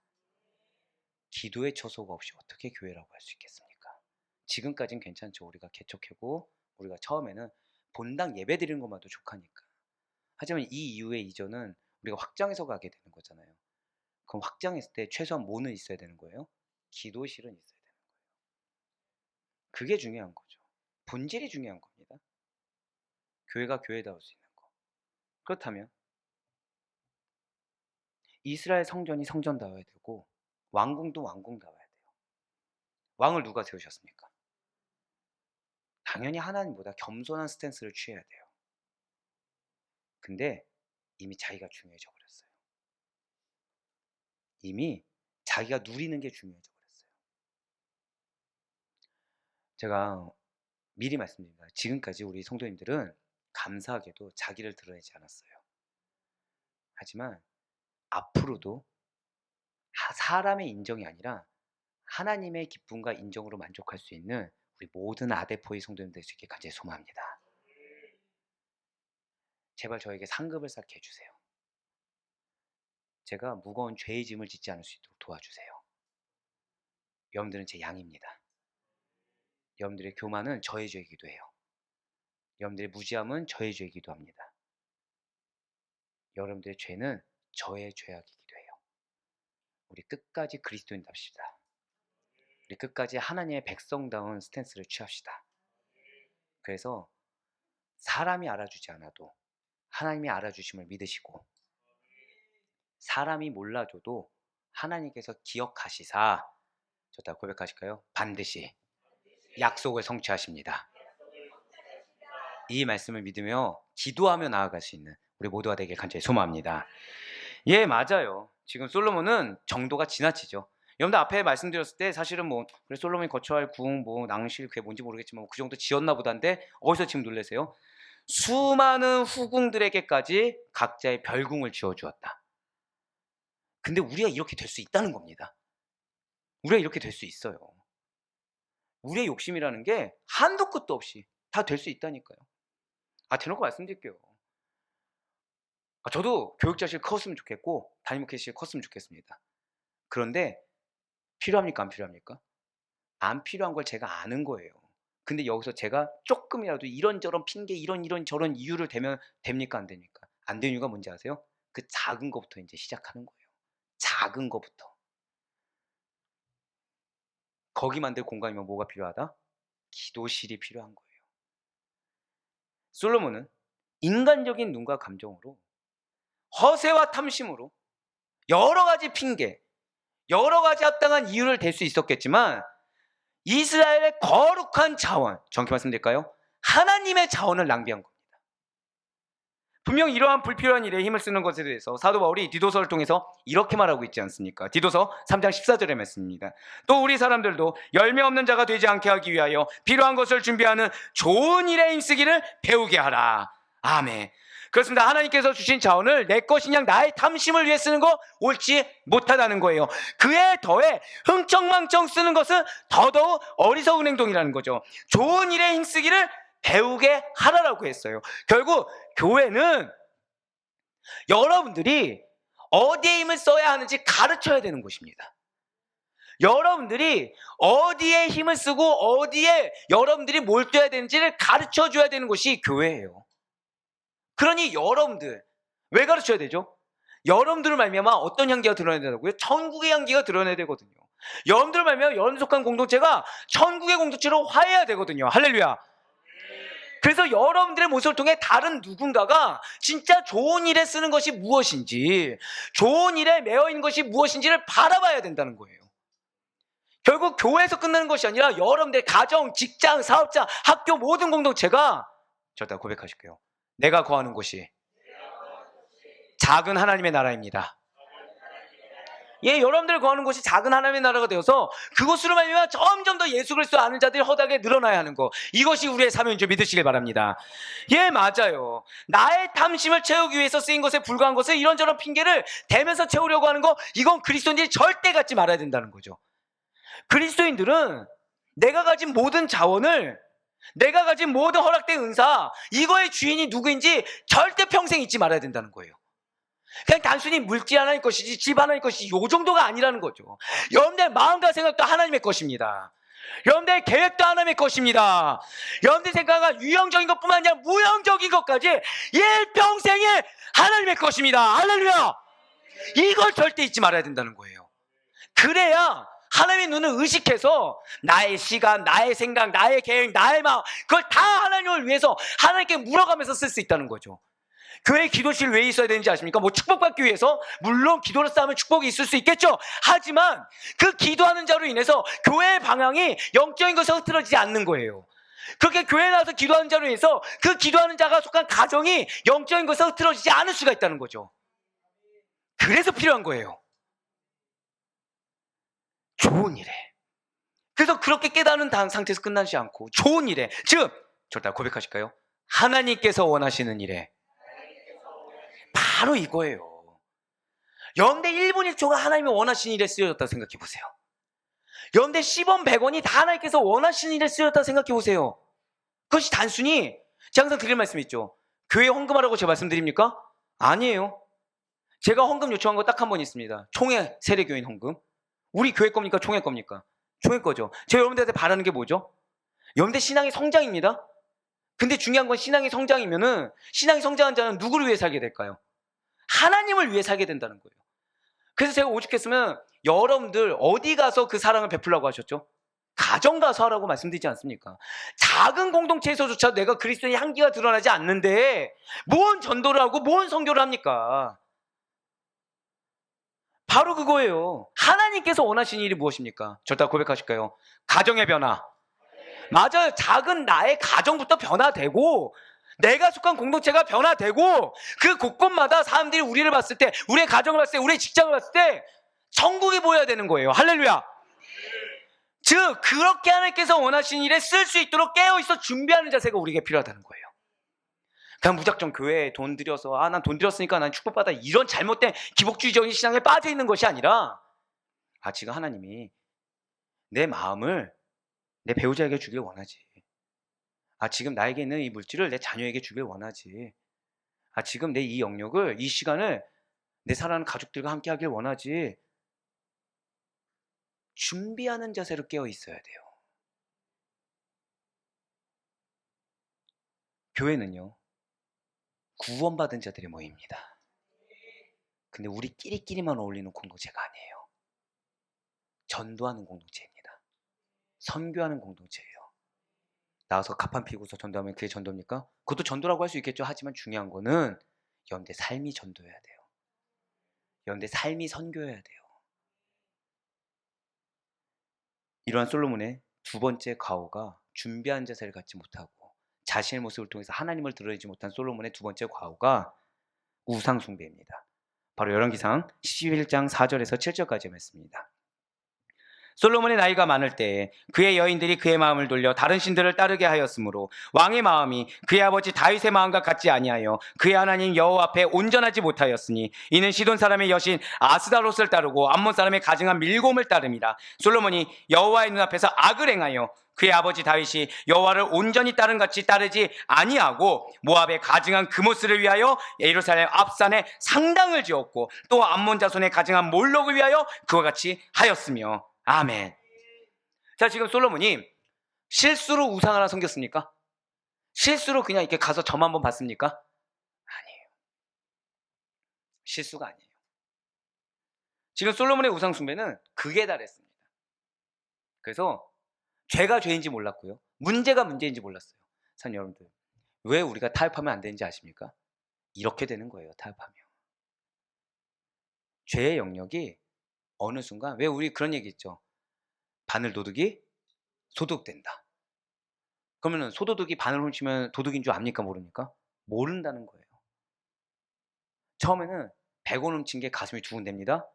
기도의 처소가 없이 어떻게 교회라고 할 수 있겠습니까? 지금까지는 괜찮죠. 우리가 개척하고 우리가 처음에는 본당 예배 드리는 것만도 족하니까. 하지만 이 이후의 이전은 우리가 확장해서 가게 되는 거잖아요. 그럼 확장했을 때 최소한 뭐는 있어야 되는 거예요? 기도실은 있어야 되는 거예요. 그게 중요한 거죠. 본질이 중요한 겁니다. 교회가 교회다울 수 있는 거. 그렇다면 이스라엘 성전이 성전다워야 되고 왕궁도 왕궁다워야 돼요. 왕을 누가 세우셨습니까? 당연히 하나님보다 겸손한 스탠스를 취해야 돼요. 근데 이미 자기가 중요해져 버렸어요. 이미 자기가 누리는 게 중요해져 버렸어요. 제가 미리 말씀드립니다. 지금까지 우리 성도님들은 감사하게도 자기를 드러내지 않았어요. 하지만 앞으로도 사람의 인정이 아니라 하나님의 기쁨과 인정으로 만족할 수 있는 우리 모든 아데포의 성도님 될 수 있게 간절히 소망합니다. 제발 저에게 상급을 쌓게 해주세요. 제가 무거운 죄의 짐을 짓지 않을 수 있도록 도와주세요. 여러분들은 제 양입니다. 여러분들의 교만은 저의 죄이기도 해요. 여러분들의 무지함은 저의 죄이기도 합니다. 여러분들의 죄는 저의 죄악이기도 해요. 우리 끝까지 그리스도인답시다. 우리 끝까지 하나님의 백성다운 스탠스를 취합시다. 그래서 사람이 알아주지 않아도 하나님이 알아주심을 믿으시고, 사람이 몰라줘도 하나님께서 기억하시사, 저다 고백하실까요? 반드시 약속을 성취하십니다. 이 말씀을 믿으며 기도하며 나아갈 수 있는 우리 모두가 되길 간절히 소망합니다. 예, 맞아요. 지금 솔로몬은 정도가 지나치죠. 여러분들 앞에 말씀드렸을 때 사실은 뭐 그래 솔로몬이 거처할 궁, 뭐 낭실 그게 뭔지 모르겠지만 그 정도 지었나 보다인데 어디서 지금 놀라세요? 수많은 후궁들에게까지 각자의 별궁을 지어주었다. 근데 우리가 이렇게 될 수 있다는 겁니다. 우리가 이렇게 될 수 있어요. 우리의 욕심이라는 게 한도 끝도 없이 다 될 수 있다니까요. 대놓고 말씀드릴게요. 저도 교육자실 컸으면 좋겠고 담임 목회실 컸으면 좋겠습니다. 그런데 필요합니까? 안 필요합니까? 안 필요한 걸 제가 아는 거예요. 근데 여기서 제가 조금이라도 이런저런 핑계 이런 저런 이유를 대면 됩니까? 안 됩니까? 안 되는 이유가 뭔지 아세요? 그 작은 것부터 이제 시작하는 거예요. 작은 것부터. 거기 만들 공간이면 뭐가 필요하다? 기도실이 필요한 거예요. 솔로몬은 인간적인 눈과 감정으로 허세와 탐심으로 여러 가지 핑계, 여러 가지 합당한 이유를 댈 수 있었겠지만 이스라엘의 거룩한 자원, 정확히 말씀드릴까요? 하나님의 자원을 낭비한 겁니다. 분명 이러한 불필요한 일에 힘을 쓰는 것에 대해서 사도 바울이 디도서를 통해서 이렇게 말하고 있지 않습니까? 디도서 3장 14절에 말씀입니다. 또 우리 사람들도 열매 없는 자가 되지 않게 하기 위하여 필요한 것을 준비하는 좋은 일에 힘쓰기를 배우게 하라. 아멘. 그렇습니다. 하나님께서 주신 자원을 내 것이냐 나의 탐심을 위해 쓰는 거 옳지 못하다는 거예요. 그에 더해 흥청망청 쓰는 것은 더더욱 어리석은 행동이라는 거죠. 좋은 일에 힘쓰기를 배우게 하라라고 했어요. 결국 교회는 여러분들이 어디에 힘을 써야 하는지 가르쳐야 되는 곳입니다. 여러분들이 어디에 힘을 쓰고 어디에 여러분들이 몰두해야 되는지를 가르쳐줘야 되는 곳이 교회예요. 그러니 여러분들 왜 가르쳐야 되죠? 여러분들을 말미암아 어떤 향기가 드러나야 된다고요? 천국의 향기가 드러나야 되거든요. 여러분들을 말미암아 여러분 속한 공동체가 천국의 공동체로 화해해야 되거든요. 할렐루야. 그래서 여러분들의 모습을 통해 다른 누군가가 진짜 좋은 일에 쓰는 것이 무엇인지, 좋은 일에 매여 있는 것이 무엇인지를 바라봐야 된다는 거예요. 결국 교회에서 끝나는 것이 아니라 여러분들의 가정, 직장, 사업장, 학교 모든 공동체가 저다 고백하실게요. 내가 거하는 곳이 작은 하나님의 나라입니다. 예, 여러분들 거하는 곳이 작은 하나님의 나라가 되어서 그곳으로 말미암아 점점 더 예수 그리스도 아는 자들이 허다하게 늘어나야 하는 것, 이것이 우리의 사명인 줄 믿으시길 바랍니다. 예, 맞아요. 나의 탐심을 채우기 위해서 쓰인 것에 불과한 것을 이런저런 핑계를 대면서 채우려고 하는 거, 이건 그리스도인들이 절대 갖지 말아야 된다는 거죠. 그리스도인들은 내가 가진 모든 자원을, 내가 가진 모든 허락된 은사, 이거의 주인이 누구인지 절대 평생 잊지 말아야 된다는 거예요. 그냥 단순히 물질 하나님 것이지 집 하나님 것이지 요 정도가 아니라는 거죠. 여러분들의 마음과 생각도 하나님의 것입니다. 여러분들의 계획도 하나님의 것입니다. 여러분들의 생각은 유형적인 것뿐만 아니라 무형적인 것까지 일평생에 하나님의 것입니다. 할렐루야. 이걸 절대 잊지 말아야 된다는 거예요. 그래야 하나님의 눈을 의식해서 나의 시간, 나의 생각, 나의 계획, 나의 마음, 그걸 다 하나님을 위해서 하나님께 물어가면서 쓸 수 있다는 거죠. 교회 기도실 왜 있어야 되는지 아십니까? 뭐 축복받기 위해서, 물론 기도로서 하면 축복이 있을 수 있겠죠. 하지만 그 기도하는 자로 인해서 교회의 방향이 영적인 것에 흐트러지지 않는 거예요. 그렇게 교회에 나와서 기도하는 자로 인해서 그 기도하는 자가 속한 가정이 영적인 것에 흐트러지지 않을 수가 있다는 거죠. 그래서 필요한 거예요. 좋은 일에. 그래서 그렇게 깨닫는 상태에서 끝나지 않고 좋은 일에, 즉 저를 고백하실까요? 하나님께서 원하시는 일에. 바로 이거예요. 여러분들 1분 1초가 하나님이 원하시는 일에 쓰여졌다고 생각해 보세요. 여러분들 10원 100원이 다 하나님께서 원하시는 일에 쓰여졌다고 생각해 보세요. 그것이 단순히 제가 항상 드릴 말씀이 있죠. 교회에 헌금하라고 제가 말씀드립니까? 아니에요. 제가 헌금 요청한 거 딱 한 번 있습니다. 총회 세례교인 헌금. 우리 교회 겁니까? 총회 겁니까? 총회 거죠. 제가 여러분들한테 바라는 게 뭐죠? 여러분들 신앙의 성장입니다. 근데 중요한 건 신앙의 성장이면은, 신앙이 성장한 자는 누구를 위해 살게 될까요? 하나님을 위해 살게 된다는 거예요. 그래서 제가 오죽했으면 여러분들 어디 가서 그 사랑을 베풀라고 하셨죠? 가정 가서 하라고 말씀드리지 않습니까? 작은 공동체에서조차 내가 그리스도의 향기가 드러나지 않는데 뭔 전도를 하고 뭔 선교를 합니까? 바로 그거예요. 하나님께서 원하시는 일이 무엇입니까? 저다 고백하실까요? 가정의 변화. 맞아요. 작은 나의 가정부터 변화되고, 내가 속한 공동체가 변화되고, 그 곳곳마다 사람들이 우리를 봤을 때, 우리의 가정을 봤을 때, 우리의 직장을 봤을 때 천국이 보여야 되는 거예요. 할렐루야. 즉 그렇게 하나님께서 원하시는 일에 쓸 수 있도록 깨어있어 준비하는 자세가 우리에게 필요하다는 거예요. 그냥 무작정 교회에 돈 들여서 난 돈 들였으니까 난 축복받아, 이런 잘못된 기복주의적인 신앙에 빠져 있는 것이 아니라, 지금 하나님이 내 마음을 내 배우자에게 주길 원하지. 지금 나에게 있는 이 물질을 내 자녀에게 주길 원하지. 지금 내 이 영역을, 이 시간을 내 사랑하는 가족들과 함께 하길 원하지. 준비하는 자세로 깨어 있어야 돼요. 교회는요, 구원받은 자들의 모임입니다. 근데 우리끼리끼리만 어울리는 공동체가 아니에요. 전도하는 공동체입니다. 선교하는 공동체예요. 나와서 가판 피고서 전도하면 그게 전도입니까? 그것도 전도라고 할 수 있겠죠. 하지만 중요한 거는 여러분들 삶이 전도해야 돼요. 여러분들 삶이 선교해야 돼요. 이러한 솔로몬의 두 번째 과오가 준비한 자세를 갖지 못하고 자신의 모습을 통해서 하나님을 드러내지 못한 솔로몬의 두 번째 과오가 우상 숭배입니다. 바로 열왕기상 11장 4절에서 7절까지 말씀입니다. 솔로몬의 나이가 많을 때에 그의 여인들이 그의 마음을 돌려 다른 신들을 따르게 하였으므로 왕의 마음이 그의 아버지 다윗의 마음과 같지 아니하여 그의 하나님 여호와 앞에 온전하지 못하였으니 이는 시돈 사람의 여신 아스다롯을 따르고 암몬 사람의 가증한 밀곰을 따름이라. 솔로몬이 여호와의 눈앞에서 악을 행하여 그의 아버지 다윗이 여호와를 온전히 따른 같이 따르지 아니하고 모압의 가증한 그모스를 위하여 예루살렘 앞산에 상당을 지었고 또 암몬 자손의 가증한 몰록을 위하여 그와 같이 하였으며. 아멘. 자, 지금 솔로몬이 실수로 우상 하나 섬겼습니까? 실수로 그냥 이렇게 가서 점 한번 봤습니까? 아니에요. 실수가 아니에요. 지금 솔로몬의 우상 숭배는 극에 달했습니다. 그래서 죄가 죄인지 몰랐고요. 문제가 문제인지 몰랐어요. 참 여러분들, 왜 우리가 타협하면 안 되는지 아십니까? 이렇게 되는 거예요. 타협하면. 죄의 영역이 어느 순간, 왜 우리 그런 얘기 있죠? 바늘 도둑이 소독된다. 그러면 소도둑이 바늘 훔치면 도둑인 줄 압니까? 모릅니까? 모른다는 거예요. 처음에는 100원 훔친 게 가슴이 두근댑니다.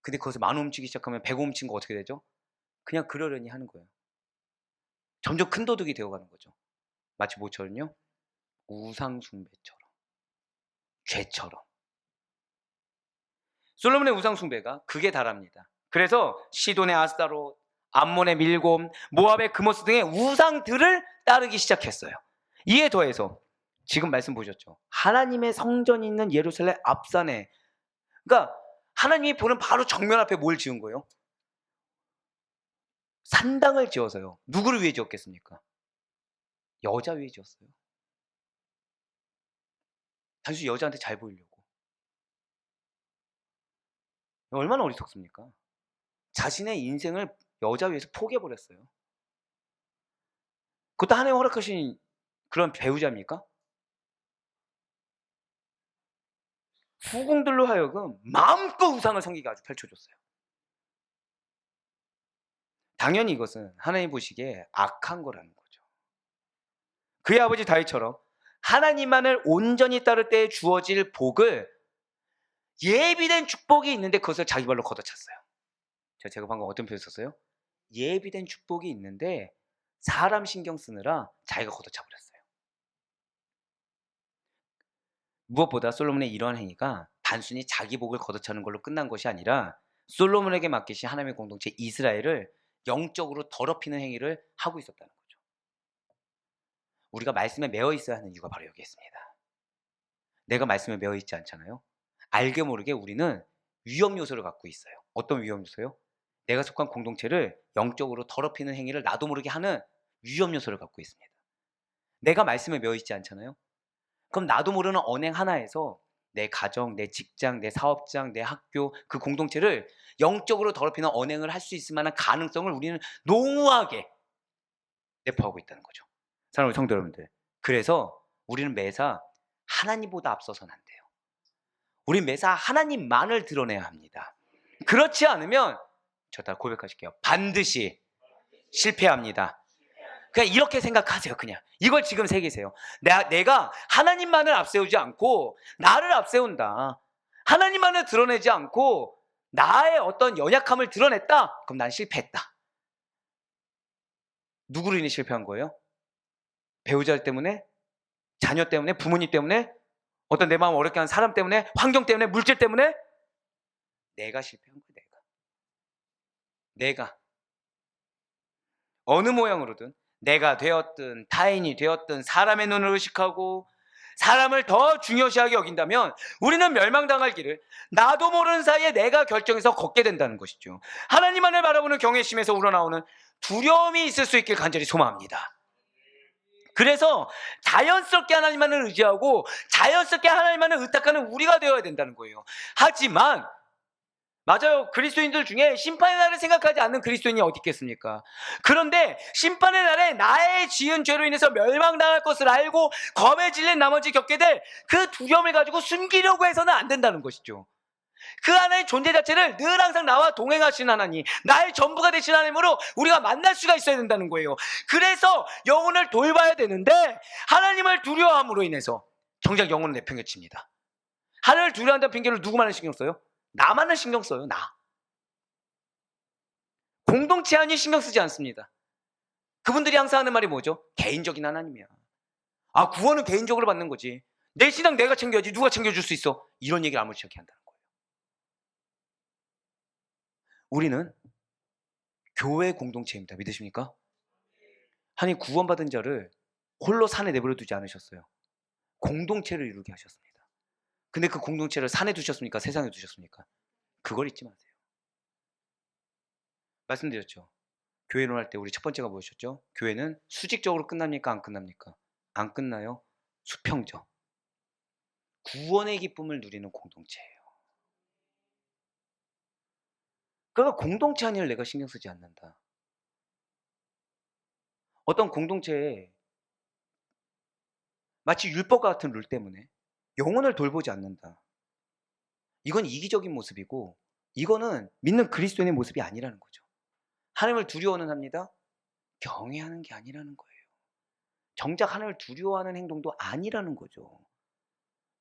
근데 거기서 10,000원 훔치기 시작하면 100원 훔친 거 어떻게 되죠? 그냥 그러려니 하는 거예요. 점점 큰 도둑이 되어가는 거죠. 마치 뭐처럼요? 우상 숭배처럼, 죄처럼. 솔로몬의 우상 숭배가 극에 달합니다. 그래서 시돈의 아스타롯, 암몬의 밀곰, 모압의 그모스 등의 우상들을 따르기 시작했어요. 이에 더해서 지금 말씀 보셨죠? 하나님의 성전이 있는 예루살렘 앞산에, 그러니까 하나님이 보는 바로 정면 앞에 뭘 지은 거예요? 산당을 지어서요. 누구를 위해 지었겠습니까? 여자 위해 지었어요. 단순히 여자한테 잘 보이려고. 얼마나 어리석습니까? 자신의 인생을 여자 위해서 포기해버렸어요. 그것도 하나님 허락하신 그런 배우자입니까? 후궁들로 하여금 마음껏 우상을 섬기게 아주 펼쳐줬어요. 당연히 이것은 하나님 보시기에 악한 거라는 거죠. 그의 아버지 다윗처럼 하나님만을 온전히 따를 때 주어질 복을, 예비된 축복이 있는데 그것을 자기 발로 걷어찼어요. 제가 방금 어떤 표현 썼어요? 예비된 축복이 있는데 사람 신경 쓰느라 자기가 걷어차버렸어요. 무엇보다 솔로몬의 이러한 행위가 단순히 자기 복을 걷어차는 걸로 끝난 것이 아니라 솔로몬에게 맡기신 하나님의 공동체 이스라엘을 영적으로 더럽히는 행위를 하고 있었다는 거죠. 우리가 말씀에 매어 있어야 하는 이유가 바로 여기 있습니다. 내가 말씀에 매어 있지 않잖아요. 알게 모르게 우리는 위험 요소를 갖고 있어요. 어떤 위험 요소요? 내가 속한 공동체를 영적으로 더럽히는 행위를 나도 모르게 하는 위험 요소를 갖고 있습니다. 내가 말씀에 매어 있지 않잖아요. 그럼 나도 모르는 언행 하나에서 내 가정, 내 직장, 내 사업장, 내 학교, 그 공동체를 영적으로 더럽히는 언행을 할 수 있을 만한 가능성을 우리는 농후하게 내포하고 있다는 거죠. 사랑하는 성도 여러분들, 그래서 우리는 매사 하나님보다 앞서서는 안 돼요. 우린 매사 하나님만을 드러내야 합니다. 그렇지 않으면 다 고백하실게요. 반드시 실패합니다. 그냥 이렇게 생각하세요. 그냥 이걸 지금 새기세요. 내가 하나님만을 앞세우지 않고 나를 앞세운다. 하나님만을 드러내지 않고 나의 어떤 연약함을 드러냈다. 그럼 난 실패했다. 누구로 인해 실패한 거예요? 배우자 때문에? 자녀 때문에? 부모님 때문에? 어떤 내 마음 어렵게 하는 사람 때문에? 환경 때문에? 물질 때문에? 내가 실패한 거예요. 내가 어느 모양으로든 내가 되었든 타인이 되었든 사람의 눈을 의식하고 사람을 더 중요시하게 여긴다면 우리는 멸망당할 길을 나도 모르는 사이에 내가 결정해서 걷게 된다는 것이죠. 하나님만을 바라보는 경외심에서 우러나오는 두려움이 있을 수 있길 간절히 소망합니다. 그래서 자연스럽게 하나님만을 의지하고 자연스럽게 하나님만을 의탁하는 우리가 되어야 된다는 거예요. 하지만 맞아요. 그리스도인들 중에 심판의 날을 생각하지 않는 그리스도인이 어디 있겠습니까? 그런데 심판의 날에 나의 지은 죄로 인해서 멸망당할 것을 알고 검에 질린 나머지 겪게 될 그 두려움을 가지고 숨기려고 해서는 안 된다는 것이죠. 그 하나의 존재 자체를 늘 항상 나와 동행하신 하나님, 나의 전부가 되신 하나님으로 우리가 만날 수가 있어야 된다는 거예요. 그래서 영혼을 돌봐야 되는데 하나님을 두려워함으로 인해서 정작 영혼은 내팽개칩니다. 하나님을 두려워한다는 핑계를 누구만을 신경 써요? 나만을 신경 써요. 나. 공동체 안이 신경 쓰지 않습니다. 그분들이 항상 하는 말이 뭐죠? 개인적인 하나님이야. 아, 구원은 개인적으로 받는 거지. 내 신앙 내가 챙겨야지. 누가 챙겨줄 수 있어? 이런 얘기를 아무렇지 않게 한다는 거예요. 우리는 교회 공동체입니다. 믿으십니까? 하나님 구원받은 자를 홀로 산에 내버려 두지 않으셨어요. 공동체를 이루게 하셨습니다. 근데 그 공동체를 산에 두셨습니까? 세상에 두셨습니까? 그걸 잊지 마세요. 말씀드렸죠. 교회론 할 때 우리 첫 번째가 무엇이었죠? 교회는 수직적으로 끝납니까? 안 끝납니까? 안 끝나요. 수평적. 구원의 기쁨을 누리는 공동체예요. 그러니까 공동체 한 일을 내가 신경 쓰지 않는다. 어떤 공동체에 마치 율법과 같은 룰 때문에 영혼을 돌보지 않는다. 이건 이기적인 모습이고 이거는 믿는 그리스도인의 모습이 아니라는 거죠. 하나님을 두려워는 합니다. 경외하는 게 아니라는 거예요. 정작 하나님을 두려워하는 행동도 아니라는 거죠.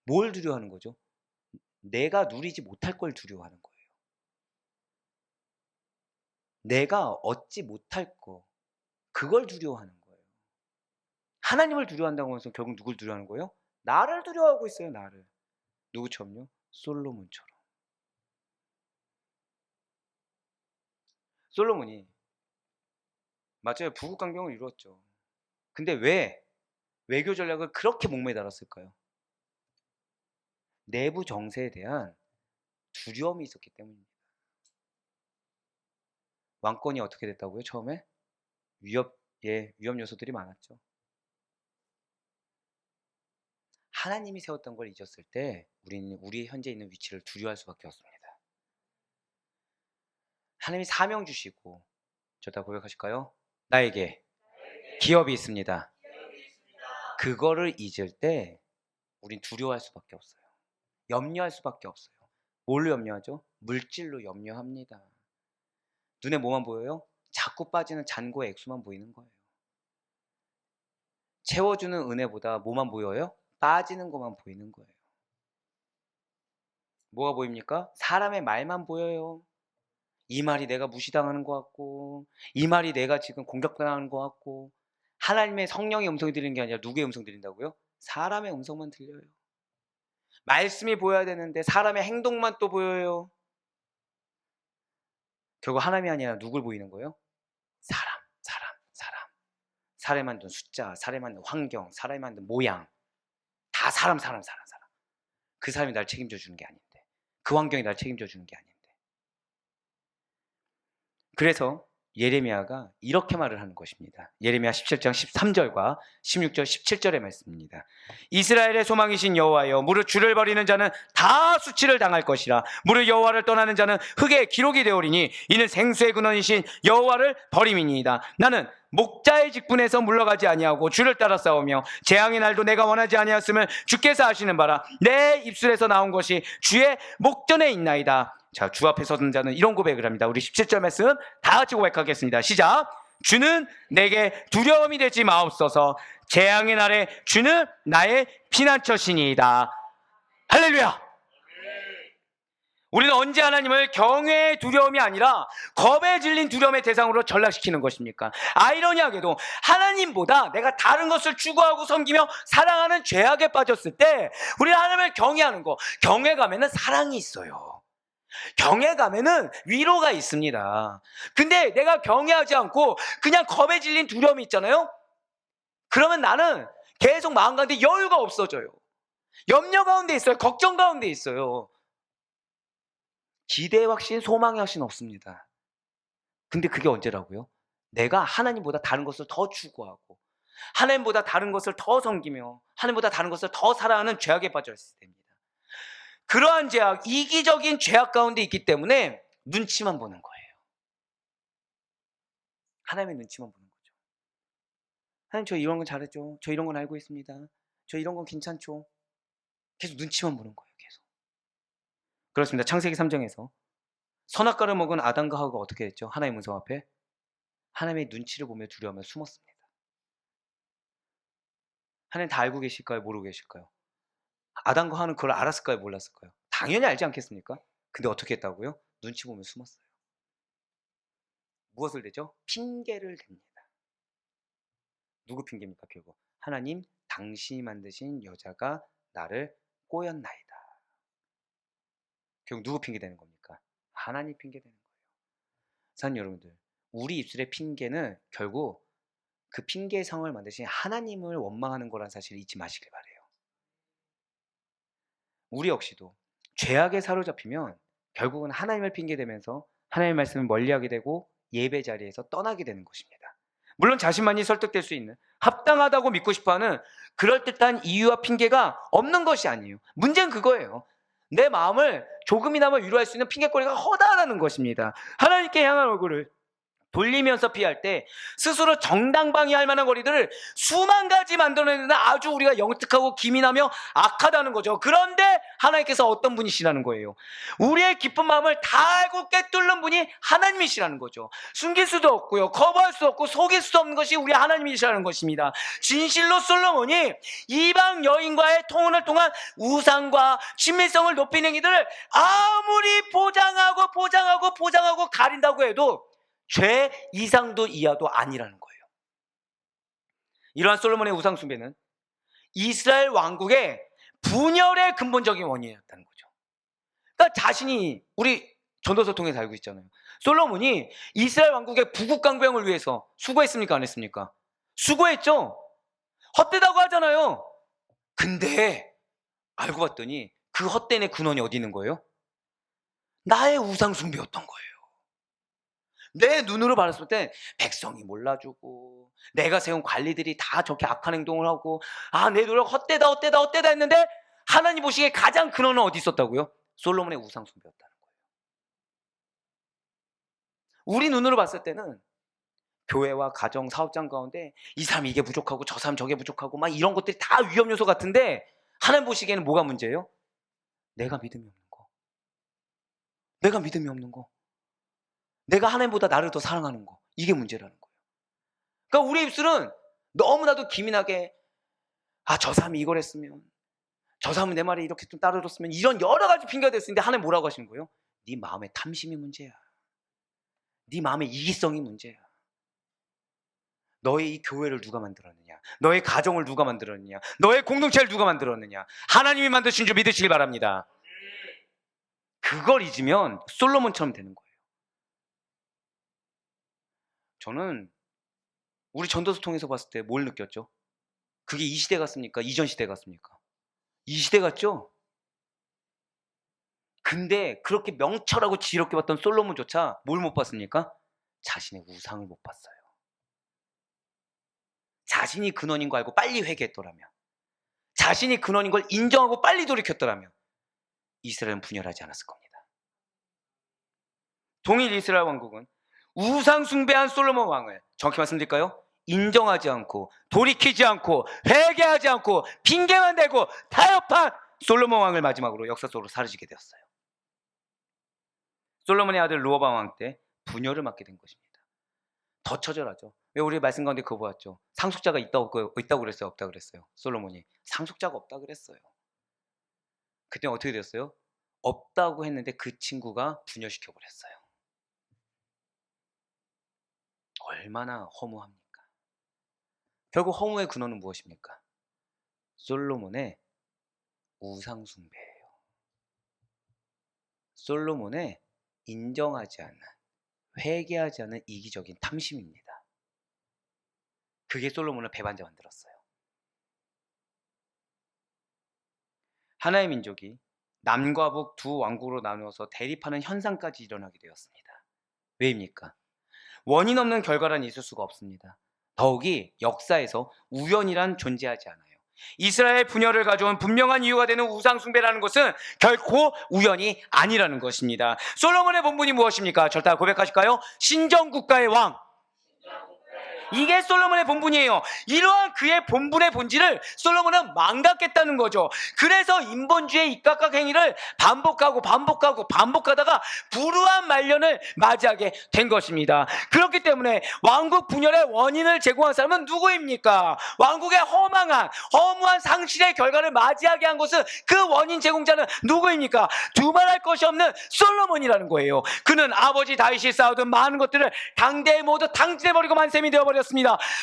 뭘 두려워하는 거죠? 내가 누리지 못할 걸 두려워하는 거예요. 내가 얻지 못할 거, 그걸 두려워하는 거예요. 하나님을 두려워한다고 해서 결국 누굴 두려워하는 거예요? 나를 두려워하고 있어요. 나를. 누구처럼요? 솔로몬처럼. 솔로몬이 맞아요. 부국강병을 이루었죠. 근데 왜 외교 전략을 그렇게 목매달았을까요? 내부 정세에 대한 두려움이 있었기 때문입니다. 왕권이 어떻게 됐다고요? 처음에 위협 요소들이 많았죠. 하나님이 세웠던 걸 잊었을 때 우리는 우리의 현재 있는 위치를 두려워할 수밖에 없습니다. 하나님이 사명 주시고 저다 고백하실까요? 나에게 기업이 있습니다. 그거를 잊을 때 우린 두려워할 수밖에 없어요. 염려할 수밖에 없어요. 뭘로 염려하죠? 물질로 염려합니다. 눈에 뭐만 보여요? 자꾸 빠지는 잔고의 액수만 보이는 거예요. 채워주는 은혜보다 뭐만 보여요? 빠지는 것만 보이는 거예요. 뭐가 보입니까? 사람의 말만 보여요. 이 말이 내가 무시당하는 것 같고, 이 말이 내가 지금 공격당하는 것 같고, 하나님의 성령의 음성이 들리는 게 아니라 누구의 음성 들린다고요? 사람의 음성만 들려요. 말씀이 보여야 되는데 사람의 행동만 또 보여요. 결국 하나님이 아니라 누굴 보이는 거예요? 사람. 사람이 만든 숫자, 사람이 만든 환경, 사람이 만든 모양, 다 사람. 그 사람이 날 책임져 주는 게 아닌데, 그 환경이 날 책임져 주는 게 아닌데. 그래서 예레미야가 이렇게 말을 하는 것입니다. 예레미야 17장 13절과 16절 17절의 말씀입니다. 이스라엘의 소망이신 여호와여, 무릇 주를 버리는 자는 다 수치를 당할 것이라. 무릇 여호와를 떠나는 자는 흙에 기록이 되오리니 이는 생수의 근원이신 여호와를 버림이니이다. 나는 목자의 직분에서 물러가지 아니하고 주를 따라 싸우며 재앙의 날도 내가 원하지 아니하였음을 주께서 아시는 바라. 내 입술에서 나온 것이 주의 목전에 있나이다. 자, 주 앞에 서는 자는 이런 고백을 합니다. 우리 17절 말씀 다 같이 고백하겠습니다. 시작. 주는 내게 두려움이 되지 마옵소서. 재앙의 날에 주는 나의 피난처시니이다. 할렐루야. 우리는 언제 하나님을 경외의 두려움이 아니라 겁에 질린 두려움의 대상으로 전락시키는 것입니까? 아이러니하게도 하나님보다 내가 다른 것을 추구하고 섬기며 사랑하는 죄악에 빠졌을 때 우리는 하나님을 경외하는 거, 경외감에는 사랑이 있어요. 경외감에는 위로가 있습니다. 근데 내가 경외하지 않고 그냥 겁에 질린 두려움이 있잖아요. 그러면 나는 계속 마음 가운데 여유가 없어져요. 염려 가운데 있어요. 걱정 가운데 있어요. 기대의 확신, 소망의 확신 없습니다. 근데 그게 언제라고요? 내가 하나님보다 다른 것을 더 추구하고 하나님보다 다른 것을 더 섬기며 하나님보다 다른 것을 더 사랑하는 죄악에 빠져 있을 때입니다. 그러한 죄악, 이기적인 죄악 가운데 있기 때문에 눈치만 보는 거예요. 하나님의 눈치만 보는 거죠. 하나님, 저 이런 건 잘했죠. 저 이런 건 알고 있습니다. 저 이런 건 괜찮죠. 계속 눈치만 보는 거예요. 계속. 그렇습니다. 창세기 3장에서 선악과를 먹은 아담과 하와가 어떻게 됐죠? 하나님의 음성 앞에 하나님의 눈치를 보며 두려워하며 숨었습니다. 하나님 다 알고 계실까요? 모르고 계실까요? 아담과 하와는 그걸 알았을까요? 몰랐을까요? 당연히 알지 않겠습니까? 근데 어떻게 했다고요? 눈치 보며 숨었어요. 무엇을 대죠? 핑계를 댑니다. 누구 핑계입니까? 결국 하나님, 당신이 만드신 여자가 나를 꼬였나이다. 결국 누구 핑계 대는 겁니까? 하나님 핑계 대는 거예요. 사랑하는 여러분들, 우리 입술의 핑계는 결국 그 핑계의 상황을 만드신 하나님을 원망하는 거란 사실을 잊지 마시길 바래요. 우리 역시도 죄악에 사로잡히면 결국은 하나님을 핑계대면서 하나님의 말씀을 멀리하게 되고 예배 자리에서 떠나게 되는 것입니다. 물론 자신만이 설득될 수 있는 합당하다고 믿고 싶어하는 그럴듯한 이유와 핑계가 없는 것이 아니에요. 문제는 그거예요. 내 마음을 조금이나마 위로할 수 있는 핑계거리가 허다하다는 것입니다. 하나님께 향한 얼굴을 돌리면서 피할 때 스스로 정당방위할 만한 거리들을 수만 가지 만들어내는 아주 우리가 영특하고 기민하며 악하다는 거죠. 그런데 하나님께서 어떤 분이시라는 거예요? 우리의 깊은 마음을 다 알고 꿰뚫는 분이 하나님이시라는 거죠. 숨길 수도 없고요, 거부할 수 없고 속일 수도 없는 것이 우리 하나님이시라는 것입니다. 진실로 솔로몬이 이방 여인과의 통혼을 통한 우상과 친밀성을 높이는 이들을 아무리 보장하고 가린다고 해도 죄 이상도 이하도 아니라는 거예요. 이러한 솔로몬의 우상 숭배는 이스라엘 왕국의 분열의 근본적인 원인이었다는 거죠. 그러니까 자신이, 우리 전도서 통해서 알고 있잖아요. 솔로몬이 이스라엘 왕국의 부국강병을 위해서 수고했습니까? 안 했습니까? 수고했죠. 헛되다고 하잖아요. 근데 알고 봤더니 그 헛된의 근원이 어디 있는 거예요? 나의 우상 숭배였던 거예요. 내 눈으로 봤을 때 백성이 몰라주고 내가 세운 관리들이 다 저렇게 악한 행동을 하고, 내 노력 헛되다 했는데 하나님 보시기에 가장 근원은 어디 있었다고요? 솔로몬의 우상 숭배였다는 거예요. 우리 눈으로 봤을 때는 교회와 가정, 사업장 가운데 이 사람 이게 부족하고 저 사람 저게 부족하고 막 이런 것들이 다 위험 요소 같은데, 하나님 보시기에는 뭐가 문제예요? 내가 믿음이 없는 거. 내가 믿음이 없는 거. 내가 하나님보다 나를 더 사랑하는 거. 이게 문제라는 거예요. 그러니까 우리 입술은 너무나도 기민하게, 저 사람이 이걸 했으면, 저 사람은 내 말에 이렇게 좀 따라줬으면, 이런 여러 가지 핑계가 될 수 있는데 하나님 뭐라고 하시는 거예요? 네 마음의 탐심이 문제야. 네 마음의 이기성이 문제야. 너의 이 교회를 누가 만들었느냐? 너의 가정을 누가 만들었느냐? 너의 공동체를 누가 만들었느냐? 하나님이 만드신 줄 믿으시길 바랍니다. 그걸 잊으면 솔로몬처럼 되는 거예요. 저는 우리 전도서 통해서 봤을 때 뭘 느꼈죠? 그게 이 시대 같습니까? 이전 시대 같습니까? 이 시대 같죠? 근데 그렇게 명철하고 지혜롭게 봤던 솔로몬조차 뭘 못 봤습니까? 자신의 우상을 못 봤어요. 자신이 근원인 거 알고 빨리 회개했더라면, 자신이 근원인 걸 인정하고 빨리 돌이켰더라면 이스라엘은 분열하지 않았을 겁니다. 동일 이스라엘 왕국은 우상 숭배한 솔로몬 왕을, 정확히 말씀드릴까요? 인정하지 않고 돌이키지 않고 회개하지 않고 핑계만 대고 타협한 솔로몬 왕을 마지막으로 역사 속으로 사라지게 되었어요. 솔로몬의 아들 르호보암 왕 때 분열을 맞게 된 것입니다. 더 처절하죠. 왜 우리 말씀 가운데 그거 보았죠? 상속자가 있다고 그랬어요? 없다고 그랬어요? 솔로몬이 상속자가 없다고 그랬어요. 그때 어떻게 됐어요? 없다고 했는데 그 친구가 분열시켜 버렸어요. 얼마나 허무합니까? 결국 허무의 근원은 무엇입니까? 솔로몬의 우상 숭배예요. 솔로몬의 인정하지 않는, 회개하지 않는 이기적인 탐심입니다. 그게 솔로몬을 배반자 만들었어요. 하나의 민족이 남과 북 두 왕국으로 나누어서 대립하는 현상까지 일어나게 되었습니다. 왜입니까? 원인 없는 결과란 있을 수가 없습니다. 더욱이 역사에서 우연이란 존재하지 않아요. 이스라엘 분열을 가져온 분명한 이유가 되는 우상 숭배라는 것은 결코 우연이 아니라는 것입니다. 솔로몬의 본분이 무엇입니까? 절대 고백하실까요? 신정국가의 왕. 이게 솔로몬의 본분이에요. 이러한 그의 본분의 본질을 솔로몬은 망각했다는 거죠. 그래서 인본주의 입각각 행위를 반복하다가 불우한 말년을 맞이하게 된 것입니다. 그렇기 때문에 왕국 분열의 원인을 제공한 사람은 누구입니까? 왕국의 허무한 상실의 결과를 맞이하게 한 것은 그 원인 제공자는 누구입니까? 두말할 것이 없는 솔로몬이라는 거예요. 그는 아버지 다윗이 쌓아둔 많은 것들을 당대에 모두 탕진해버리고 만셈이 되어버렸습니다.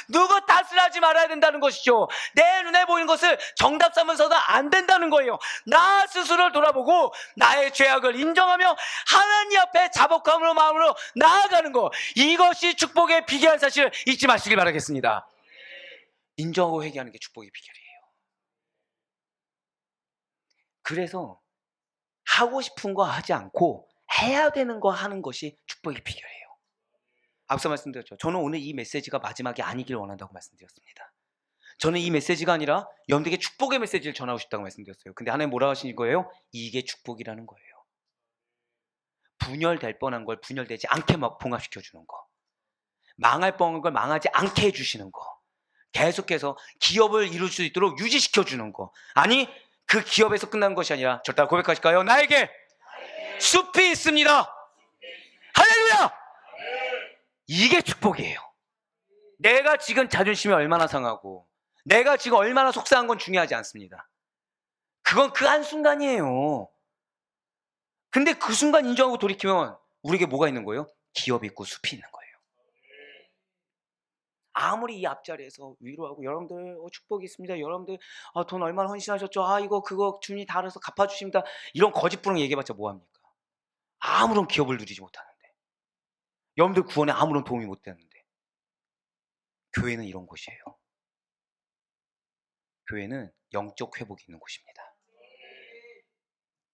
누구 탓을 하지 말아야 된다는 것이죠. 내 눈에 보이는 것을 정답 삼아서는 안 된다는 거예요. 나 스스로를 돌아보고 나의 죄악을 인정하며 하나님 앞에 자복함으로 마음으로 나아가는 것, 이것이 축복의 비결 사실을 잊지 마시길 바라겠습니다. 인정하고 회개하는 게 축복의 비결이에요. 그래서 하고 싶은 거 하지 않고 해야 되는 거 하는 것이 축복의 비결이에요. 앞서 말씀드렸죠. 저는 오늘 이 메시지가 마지막이 아니길 원한다고 말씀드렸습니다. 저는 이 메시지가 아니라 여러분들에게 축복의 메시지를 전하고 싶다고 말씀드렸어요. 근데 하나님 뭐라고 하시는 거예요? 이게 축복이라는 거예요. 분열될 뻔한 걸 분열되지 않게 막 봉합시켜주는 거, 망할 뻔한 걸 망하지 않게 해주시는 거, 계속해서 기업을 이룰 수 있도록 유지시켜주는 거. 아니, 그 기업에서 끝난 것이 아니라 절대 고백하실까요? 나에게 숲이 있습니다. 할렐루야! 이게 축복이에요. 내가 지금 자존심이 얼마나 상하고 내가 지금 얼마나 속상한 건 중요하지 않습니다. 그건 그 한순간이에요. 근데 그 순간 인정하고 돌이키면 우리에게 뭐가 있는 거예요? 기업이 있고 숲이 있는 거예요. 아무리 이 앞자리에서 위로하고 여러분들 축복이 있습니다. 여러분들 돈 얼마나 헌신하셨죠? 이거 그거 주님이 다 알아서 갚아주십니다. 이런 거짓부렁 얘기해봤자 뭐합니까? 아무런 기업을 누리지 못하는데, 여러분들 구원에 아무런 도움이 못 되는데. 교회는 이런 곳이에요. 교회는 영적 회복이 있는 곳입니다.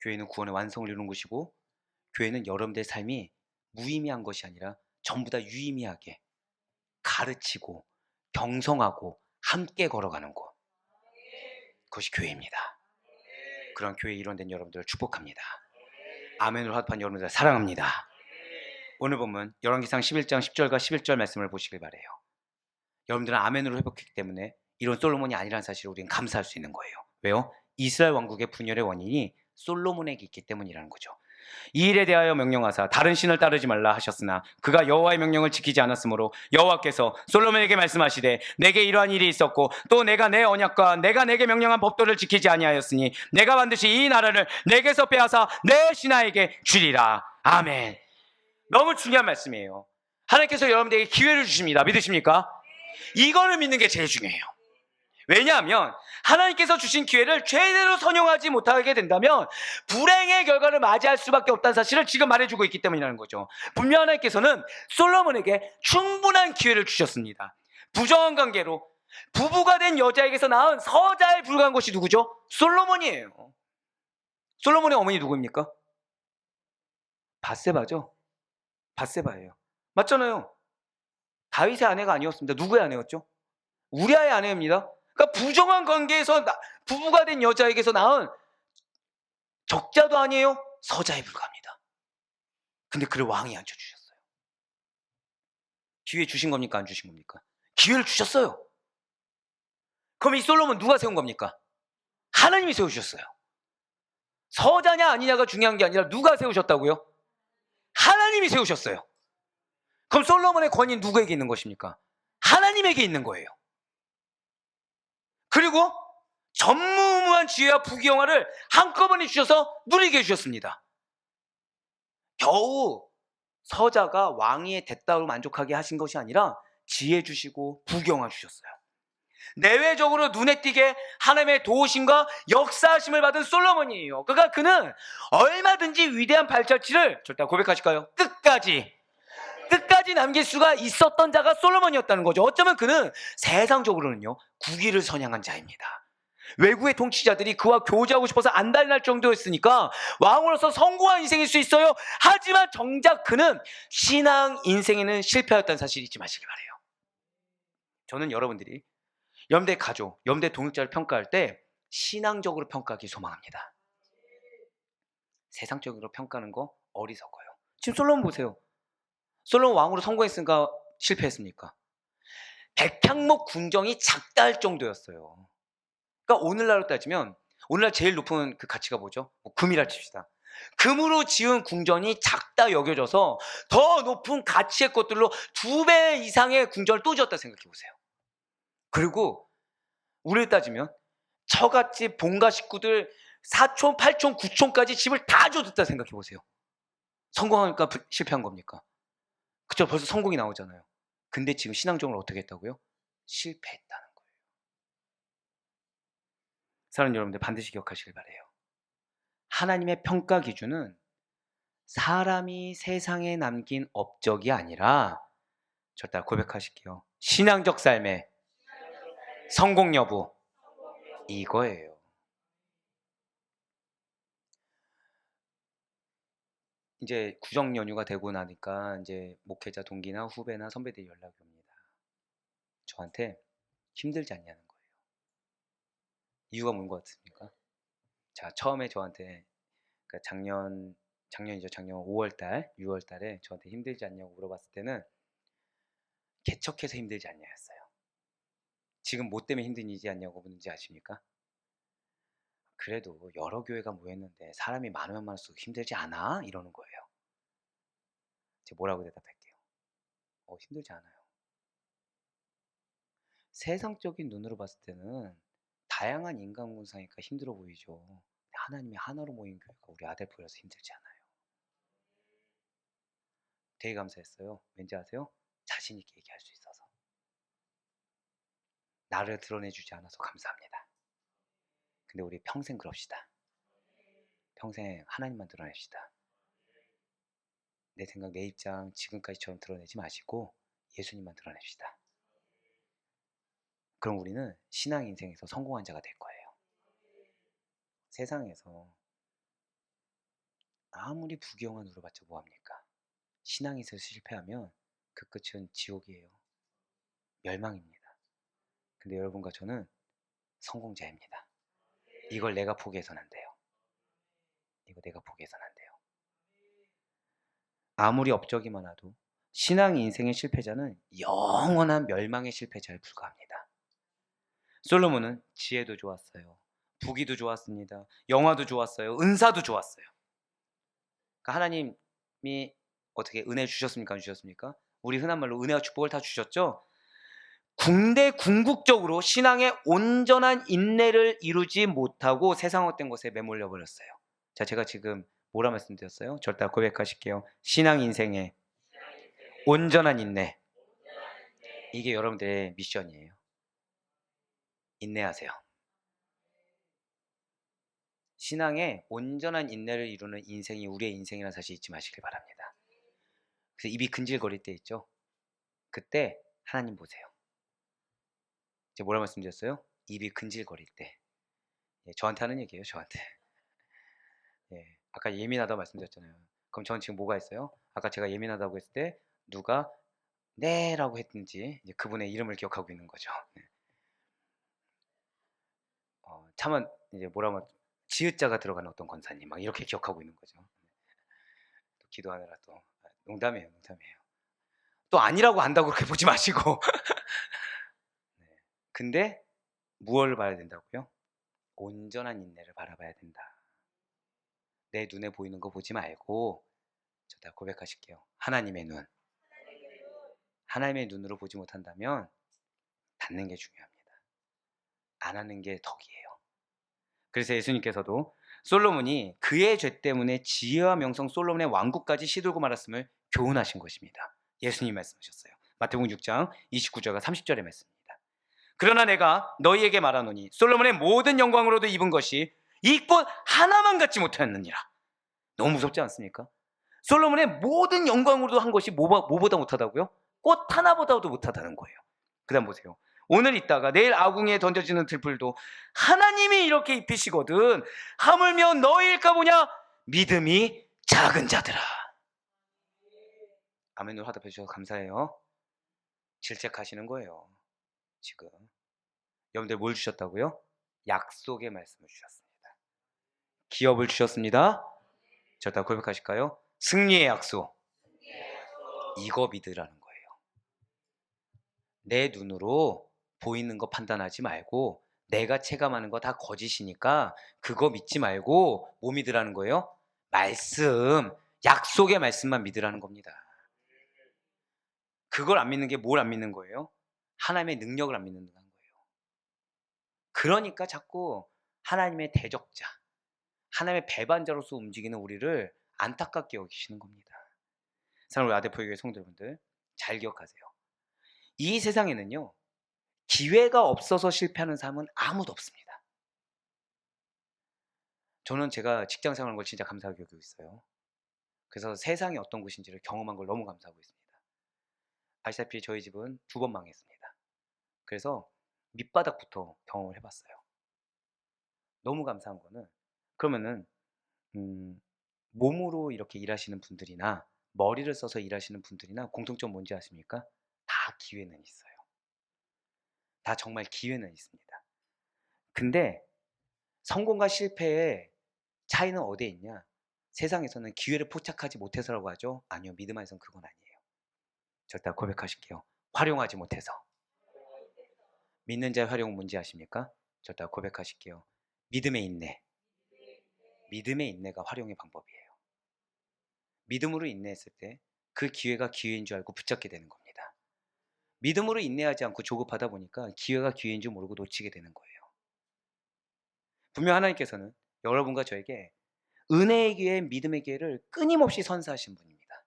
교회는 구원의 완성을 이루는 곳이고, 교회는 여러분들의 삶이 무의미한 것이 아니라 전부 다 유의미하게 가르치고 경성하고 함께 걸어가는 곳, 그것이 교회입니다. 그런 교회에 일원된 여러분들을 축복합니다. 아멘으로 합한 여러분들을 사랑합니다. 오늘 보면 열왕기상 11장 10절과 11절 말씀을 보시길 바라요. 여러분들은 아멘으로 회복했기 때문에 이런 솔로몬이 아니라는 사실을 우리는 감사할 수 있는 거예요. 왜요? 이스라엘 왕국의 분열의 원인이 솔로몬에게 있기 때문이라는 거죠. 이 일에 대하여 명령하사 다른 신을 따르지 말라 하셨으나 그가 여호와의 명령을 지키지 않았으므로 여호와께서 솔로몬에게 말씀하시되 내게 이러한 일이 있었고 또 내가 내 언약과 내가 내게 명령한 법도를 지키지 아니하였으니 내가 반드시 이 나라를 내게서 빼앗아 내 신하에게 주리라. 아멘. 너무 중요한 말씀이에요. 하나님께서 여러분들에게 기회를 주십니다. 믿으십니까? 이거를 믿는 게 제일 중요해요. 왜냐하면 하나님께서 주신 기회를 제대로 선용하지 못하게 된다면 불행의 결과를 맞이할 수밖에 없다는 사실을 지금 말해주고 있기 때문이라는 거죠. 분명 하나님께서는 솔로몬에게 충분한 기회를 주셨습니다. 부정한 관계로 부부가 된 여자에게서 낳은 서자에 불과한 것이 누구죠? 솔로몬이에요. 솔로몬의 어머니 누구입니까? 밧세바죠. 밧세바예요. 맞잖아요. 다윗의 아내가 아니었습니다. 누구의 아내였죠? 우리아의 아내입니다. 그러니까 부정한 관계에서 부부가 된 여자에게서 낳은 적자도 아니에요. 서자에 불과합니다. 근데 그를 왕이 앉혀주셨어요. 기회 주신 겁니까? 안 주신 겁니까? 기회를 주셨어요. 그럼 이 솔로몬 누가 세운 겁니까? 하나님이 세우셨어요. 서자냐 아니냐가 중요한 게 아니라 누가 세우셨다고요? 하나님이 세우셨어요. 그럼 솔로몬의 권위는 누구에게 있는 것입니까? 하나님에게 있는 거예요. 그리고 전무후무한 지혜와 부귀영화를 한꺼번에 주셔서 누리게 해주셨습니다. 겨우 서자가 왕위에 됐다고 만족하게 하신 것이 아니라 지혜 주시고 부귀영화 주셨어요. 내외적으로 눈에 띄게 하나님의 도우심과 역사하심을 받은 솔로몬이에요. 그러니까 그는 얼마든지 위대한 발자취를 절대 고백하실까요? 끝까지 남길 수가 있었던 자가 솔로몬이었다는 거죠. 어쩌면 그는 세상적으로는요 국위를 선양한 자입니다. 외국의 통치자들이 그와 교제하고 싶어서 안달날 정도였으니까 왕으로서 성공한 인생일 수 있어요. 하지만 정작 그는 신앙 인생에는 실패하였다는 사실을 잊지 마시기 바라요. 저는 여러분들이 여러분들 가족, 여러분들 동역자를 평가할 때 신앙적으로 평가하기 소망합니다. 세상적으로 평가하는 거 어리석어요. 지금 솔로몬 보세요. 솔로몬 왕으로 성공했으니까 실패했습니까? 백향목 궁정이 작다 할 정도였어요. 그러니까 오늘날로 따지면 오늘날 제일 높은 그 가치가 뭐죠? 뭐 금이라 칩시다. 금으로 지은 궁전이 작다 여겨져서 더 높은 가치의 것들로 2배 이상의 궁전을 또 지었다 생각해 보세요. 그리고 우리를 따지면 저같이 본가 식구들 4촌, 8촌, 9촌까지 집을 다 줘줬다 생각해 보세요. 성공하니까 실패한 겁니까? 그쵸? 벌써 성공이 나오잖아요. 근데 지금 신앙적으로 어떻게 했다고요? 실패했다는 거예요. 사랑하는 여러분들 반드시 기억하시길 바라요. 하나님의 평가 기준은 사람이 세상에 남긴 업적이 아니라 저 따라 고백하실게요. 신앙적 삶의 성공 여부 이거예요. 이제 구정 연휴가 되고 나니까 이제 목회자 동기나 후배나 선배들이 연락이 옵니다. 저한테 힘들지 않냐는 거예요. 이유가 뭔 것 같습니까? 자, 처음에 저한테 그러니까 작년이죠. 작년 5월달, 6월달에 저한테 힘들지 않냐고 물어봤을 때는 개척해서 힘들지 않냐였어요. 지금 뭐 때문에 힘들지 않냐고 묻는지 아십니까? 그래도 여러 교회가 모였는데 사람이 많으면 많을수록 힘들지 않아? 이러는 거예요. 제가 뭐라고 대답할게요? 힘들지 않아요. 세상적인 눈으로 봤을 때는 다양한 인간 군사니까 힘들어 보이죠. 하나님이 하나로 모인 교회가 우리 아들 보여서 힘들지 않아요. 되게 감사했어요. 왠지 아세요? 자신 있게 얘기할 수 있어서. 나를 드러내주지 않아서 감사합니다. 근데 우리 평생 그럽시다. 평생 하나님만 드러냅시다. 내 생각, 내 입장 지금까지처럼 드러내지 마시고 예수님만 드러냅시다. 그럼 우리는 신앙 인생에서 성공한 자가 될 거예요. 세상에서 아무리 부귀영화 누려봤자 뭐합니까? 신앙에서 실패하면 그 끝은 지옥이에요. 멸망입니다. 근데 여러분과 저는 성공자입니다. 이걸 내가 포기해서는 안 돼요. 이거 내가 포기해서는 안 돼요. 아무리 업적이 많아도 신앙 인생의 실패자는 영원한 멸망의 실패자에 불과합니다. 솔로몬은 지혜도 좋았어요. 부귀도 좋았습니다. 영화도 좋았어요. 은사도 좋았어요. 그러니까 하나님이 어떻게 은혜 주셨습니까? 안 주셨습니까? 우리 흔한 말로 은혜와 축복을 다 주셨죠? 궁극적으로 신앙의 온전한 인내를 이루지 못하고 세상 헛된 것에 매몰려 버렸어요. 자, 제가 지금 뭐라 말씀드렸어요? 절대 고백하실게요. 신앙 인생의 온전한 인내. 이게 여러분들의 미션이에요. 인내하세요. 신앙의 온전한 인내를 이루는 인생이 우리의 인생이라는 사실 잊지 마시길 바랍니다. 그래서 입이 근질거릴 때 있죠? 그때 하나님 보세요. 제가 뭐라 말씀드렸어요? 입이 근질거릴 때. 예, 저한테 하는 얘기예요. 저한테. 예, 아까 예민하다고 말씀드렸잖아요. 그럼 저는 지금 뭐가 있어요? 아까 제가 예민하다고 했을 때 누가 네 라고 했든지 이제 그분의 이름을 기억하고 있는 거죠. 네. 차마 이제 뭐라고 지읒자가 들어가는 어떤 권사님 막 이렇게 기억하고 있는 거죠. 또 기도하느라 또 농담이에요. 농담이에요. 또 아니라고 안다고 그렇게 보지 마시고 네. 근데 무엇을 봐야 된다고요? 온전한 인내를 바라봐야 된다. 내 눈에 보이는 거 보지 말고 저다 고백하실게요. 하나님의 눈. 하나님의 눈으로 보지 못한다면 닫는 게 중요합니다. 안 하는 게 덕이에요. 그래서 예수님께서도 솔로몬이 그의 죄 때문에 지혜와 명성 솔로몬의 왕국까지 시들고 말았음을 교훈하신 것입니다. 예수님이 말씀하셨어요. 마태복음 6장 29절과 30절의 말씀입니다. 그러나 내가 너희에게 말하노니 솔로몬의 모든 영광으로도 입은 것이 이 꽃 하나만 갖지 못하였느니라. 너무 무섭지 않습니까? 솔로몬의 모든 영광으로도 한 것이 뭐보다 못하다고요? 꽃 하나보다도 못하다는 거예요. 그 다음 보세요. 오늘 있다가 내일 아궁이에 던져지는 들풀도 하나님이 이렇게 입히시거든 하물며 너희일까 보냐? 믿음이 작은 자들아. 아멘으로 화답해 주셔서 감사해요. 질책하시는 거예요. 지금 여러분들 뭘 주셨다고요? 약속의 말씀을 주셨습니다. 기업을 주셨습니다. 저다 고백하실까요? 승리의 약속. 이거 믿으라는 거예요. 내 눈으로 보이는 거 판단하지 말고 내가 체감하는 거 다 거짓이니까 그거 믿지 말고 뭐 믿으라는 거예요? 말씀, 약속의 말씀만 믿으라는 겁니다. 그걸 안 믿는 게 뭘 안 믿는 거예요? 하나님의 능력을 안 믿는 거예요. 그러니까 자꾸 하나님의 대적자, 하나님의 배반자로서 움직이는 우리를 안타깝게 여기시는 겁니다. 사랑하는 우리 아대포교회 성도 여러분들, 잘 기억하세요. 이 세상에는요, 기회가 없어서 실패하는 사람은 아무도 없습니다. 저는 제가 직장 생활하는 걸 진짜 감사하게 여기고 있어요. 그래서 세상이 어떤 곳인지를 경험한 걸 너무 감사하고 있습니다. 아시다시피 저희 집은 2번 망했습니다. 그래서 밑바닥부터 경험을 해봤어요. 너무 감사한 거는, 그러면은 몸으로 이렇게 일하시는 분들이나 머리를 써서 일하시는 분들이나 공통점 뭔지 아십니까? 다 기회는 있어요. 다 정말 기회는 있습니다. 근데 성공과 실패의 차이는 어디에 있냐? 세상에서는 기회를 포착하지 못해서라고 하죠. 아니요, 믿음 안에서는 그건 아니에요. 절대 고백하실게요. 활용하지 못해서. 믿는 자의 활용 뭔지 아십니까? 절대 고백하실게요. 믿음의 인내. 믿음의 인내가 활용의 방법이에요. 믿음으로 인내했을 때 그 기회가 기회인 줄 알고 붙잡게 되는 겁니다. 믿음으로 인내하지 않고 조급하다 보니까 기회가 기회인 줄 모르고 놓치게 되는 거예요. 분명 하나님께서는 여러분과 저에게 은혜의 기회, 믿음의 기회를 끊임없이 선사하신 분입니다.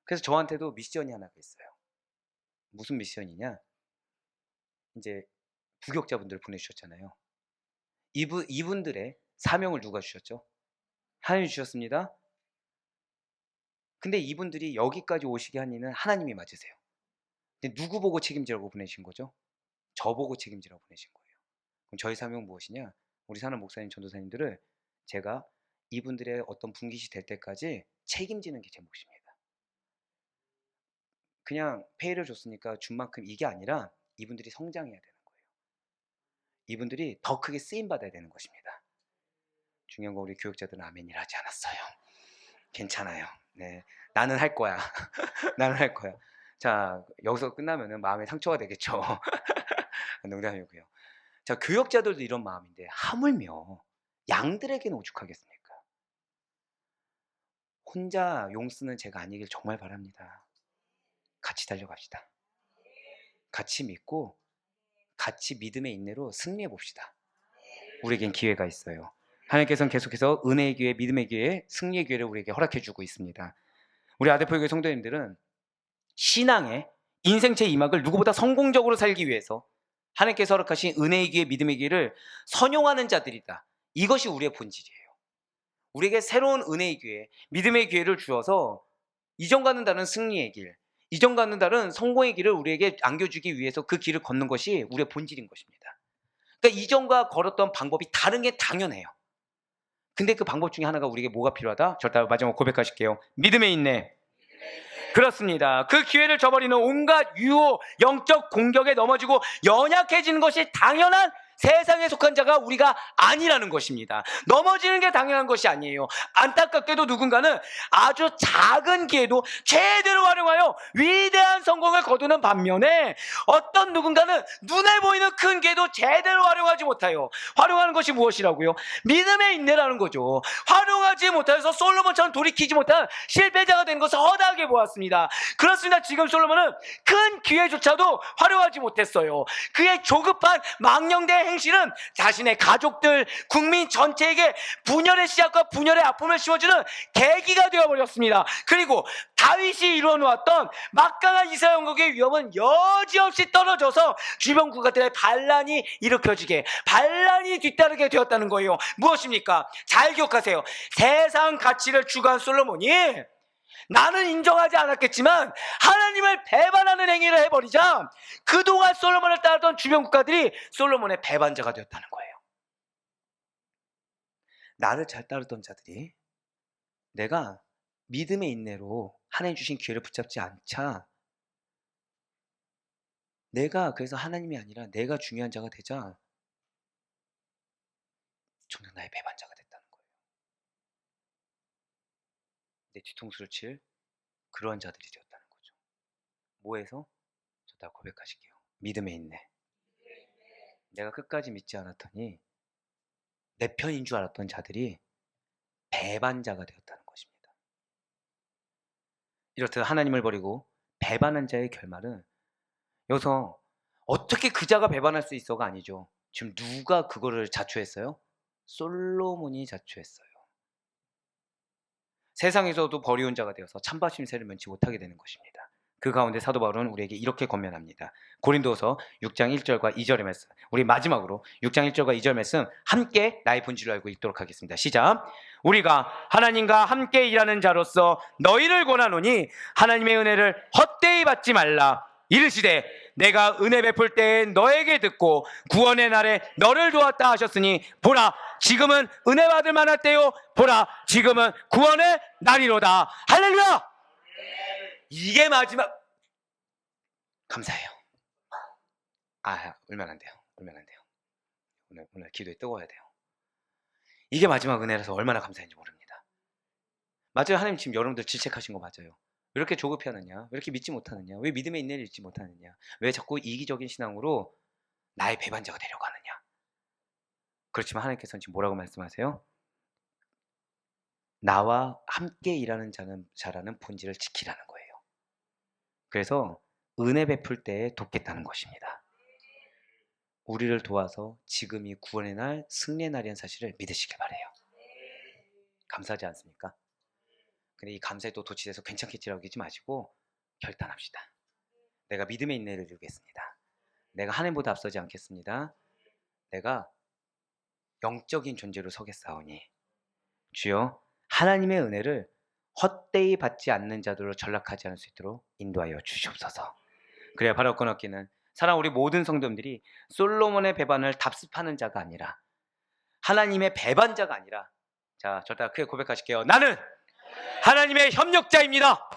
그래서 저한테도 미션이 하나가 있어요. 무슨 미션이냐? 이제 부격자분들 보내주셨잖아요. 이분들의 사명을 누가 주셨죠? 하나님이 주셨습니다. 근데 이분들이 여기까지 오시게 한 이는 하나님이 맞으세요. 근데 누구 보고 책임지라고 보내신 거죠? 저 보고 책임지라고 보내신 거예요. 그럼 저희 사명은 무엇이냐? 우리 사는 목사님, 전도사님들을 제가 이분들의 어떤 분깃이 될 때까지 책임지는 게 제 몫입니다. 그냥 페이를 줬으니까 준 만큼 이게 아니라 이분들이 성장해야 되는 거예요. 이분들이 더 크게 쓰임받아야 되는 것입니다. 중요한 건 우리 교육자들은 아멘이라 하지 않았어요. 괜찮아요. 네, 나는 할 거야. 나는 할 거야. 자, 여기서 끝나면은 마음에 상처가 되겠죠. 농담이고요. 자, 교역자들도 이런 마음인데 하물며 양들에게는 오죽하겠습니까? 혼자 용 쓰는 제가 아니길 정말 바랍니다. 같이 달려갑시다. 같이 믿고 같이 믿음의 인내로 승리해 봅시다. 우리에겐 기회가 있어요. 하나님께서는 계속해서 은혜의 기회, 믿음의 기회, 승리의 기회를 우리에게 허락해 주고 있습니다. 우리 아대포교회 성도님들은 신앙의 인생체 2막을 누구보다 성공적으로 살기 위해서 하나님께서 허락하신 은혜의 기회, 믿음의 기회를 선용하는 자들이다. 이것이 우리의 본질이에요. 우리에게 새로운 은혜의 기회, 믿음의 기회를 주어서 이전과는 다른 승리의 길, 이전과는 다른 성공의 길을 우리에게 안겨주기 위해서 그 길을 걷는 것이 우리의 본질인 것입니다. 그러니까 이전과 걸었던 방법이 다른 게 당연해요. 근데 그 방법 중에 하나가 우리에게 뭐가 필요하다? 절대 마지막 고백하실게요. 믿음에 있네. 그렇습니다. 그 기회를 저버리는 온갖 유혹, 영적 공격에 넘어지고 연약해지는 것이 당연한 세상에 속한 자가 우리가 아니라는 것입니다. 넘어지는 게 당연한 것이 아니에요. 안타깝게도 누군가는 아주 작은 기회도 제대로 활용하여 위대한 성공을 거두는 반면에 어떤 누군가는 눈에 보이는 큰 기회도 제대로 활용하지 못하여 활용하는 것이 무엇이라고요? 믿음의 인내라는 거죠. 활용하지 못해서 솔로몬처럼 돌이키지 못한 실패자가 된 것을 허다하게 보았습니다. 그렇습니다. 지금 솔로몬은 큰 기회조차도 활용하지 못했어요. 그의 조급한 망령된 행실은 자신의 가족들, 국민 전체에게 분열의 시작과 분열의 아픔을 씌워주는 계기가 되어버렸습니다. 그리고 다윗이 이루어놓았던 막강한 이스라엘 왕국의 위험은 여지없이 떨어져서 주변 국가들의 반란이 일으켜지게, 반란이 뒤따르게 되었다는 거예요. 무엇입니까? 잘 기억하세요. 세상 가치를 추구한 솔로몬이 나는 인정하지 않았겠지만 하나님을 배반하는 행위를 해버리자 그동안 솔로몬을 따르던 주변 국가들이 솔로몬의 배반자가 되었다는 거예요. 나를 잘 따르던 자들이 내가 믿음의 인내로 하나님 주신 기회를 붙잡지 않자 내가 그래서 하나님이 아니라 내가 중요한 자가 되자 정작 나의 배반자가 됐다는 거예요. 내 뒤통수를 칠 그러한 자들이 되었다는 거죠. 뭐해서? 저 다 고백하실게요. 믿음에 있네. 내가 끝까지 믿지 않았더니 내 편인 줄 알았던 자들이 배반자가 되었다는 것입니다. 이렇듯 하나님을 버리고 배반한 자의 결말은 여기서 어떻게 그 자가 배반할 수 있어가 아니죠. 지금 누가 그거를 자초했어요? 솔로몬이 자초했어요. 세상에서도 버리운 자가 되어서 찬바심새를 면치 못하게 되는 것입니다. 그 가운데 사도 바울은 우리에게 이렇게 권면합니다. 고린도서 6장 1절과 2절의 말씀, 우리 마지막으로 6장 1절과 2절 말씀 함께 나의 본질을 알고 읽도록 하겠습니다. 시작. 우리가 하나님과 함께 일하는 자로서 너희를 권하노니 하나님의 은혜를 헛되이 받지 말라. 이르시되 내가 은혜 베풀 때에 너에게 듣고 구원의 날에 너를 도왔다 하셨으니 보라 지금은 은혜 받을 만할 때요 보라 지금은 구원의 날이로다. 할렐루야. 이게 마지막. 감사해요. 울면 안 돼요. 울면 안 돼요. 오늘 기도에 뜨거워야 돼요. 이게 마지막 은혜라서 얼마나 감사한지 모릅니다. 맞아요. 하나님 지금 여러분들 질책하신 거 맞아요. 왜 이렇게 조급해하느냐? 왜 이렇게 믿지 못하느냐? 왜 믿음의 인내를 잊지 못하느냐? 왜 자꾸 이기적인 신앙으로 나의 배반자가 되려고 하느냐? 그렇지만 하나님께서는 지금 뭐라고 말씀하세요? 나와 함께 일하는 자라는 본질을 지키라는 거예요. 그래서 은혜 베풀 때에 돕겠다는 것입니다. 우리를 도와서 지금이 구원의 날, 승리의 날이라는 사실을 믿으시길 바라요. 감사하지 않습니까? 근데 이 감사에 또 도취돼서 괜찮겠지라고 하지 마시고 결단합시다. 내가 믿음의 인내를 이루겠습니다. 내가 하나님보다 앞서지 않겠습니다. 내가 영적인 존재로 서겠사오니 주여 하나님의 은혜를 헛되이 받지 않는 자들로 전락하지 않을 수 있도록 인도하여 주시옵소서. 그래야 바로 끊었기는 사랑 우리 모든 성도님들이 솔로몬의 배반을 답습하는 자가 아니라 하나님의 배반자가 아니라 자 저다 크게 고백하실게요. 나는 하나님의 협력자입니다.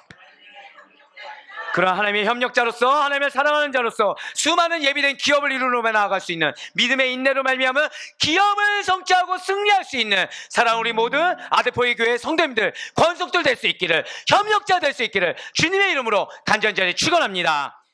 그런 하나님의 협력자로서 하나님을 사랑하는 자로서 수많은 예비된 기업을 이루며 나아갈 수 있는 믿음의 인내로 말미암아 기업을 성취하고 승리할 수 있는 사랑 우리 모든 아데포의 교회 성도님들 권속들 될 수 있기를 협력자 될 수 있기를 주님의 이름으로 간절히 축원합니다.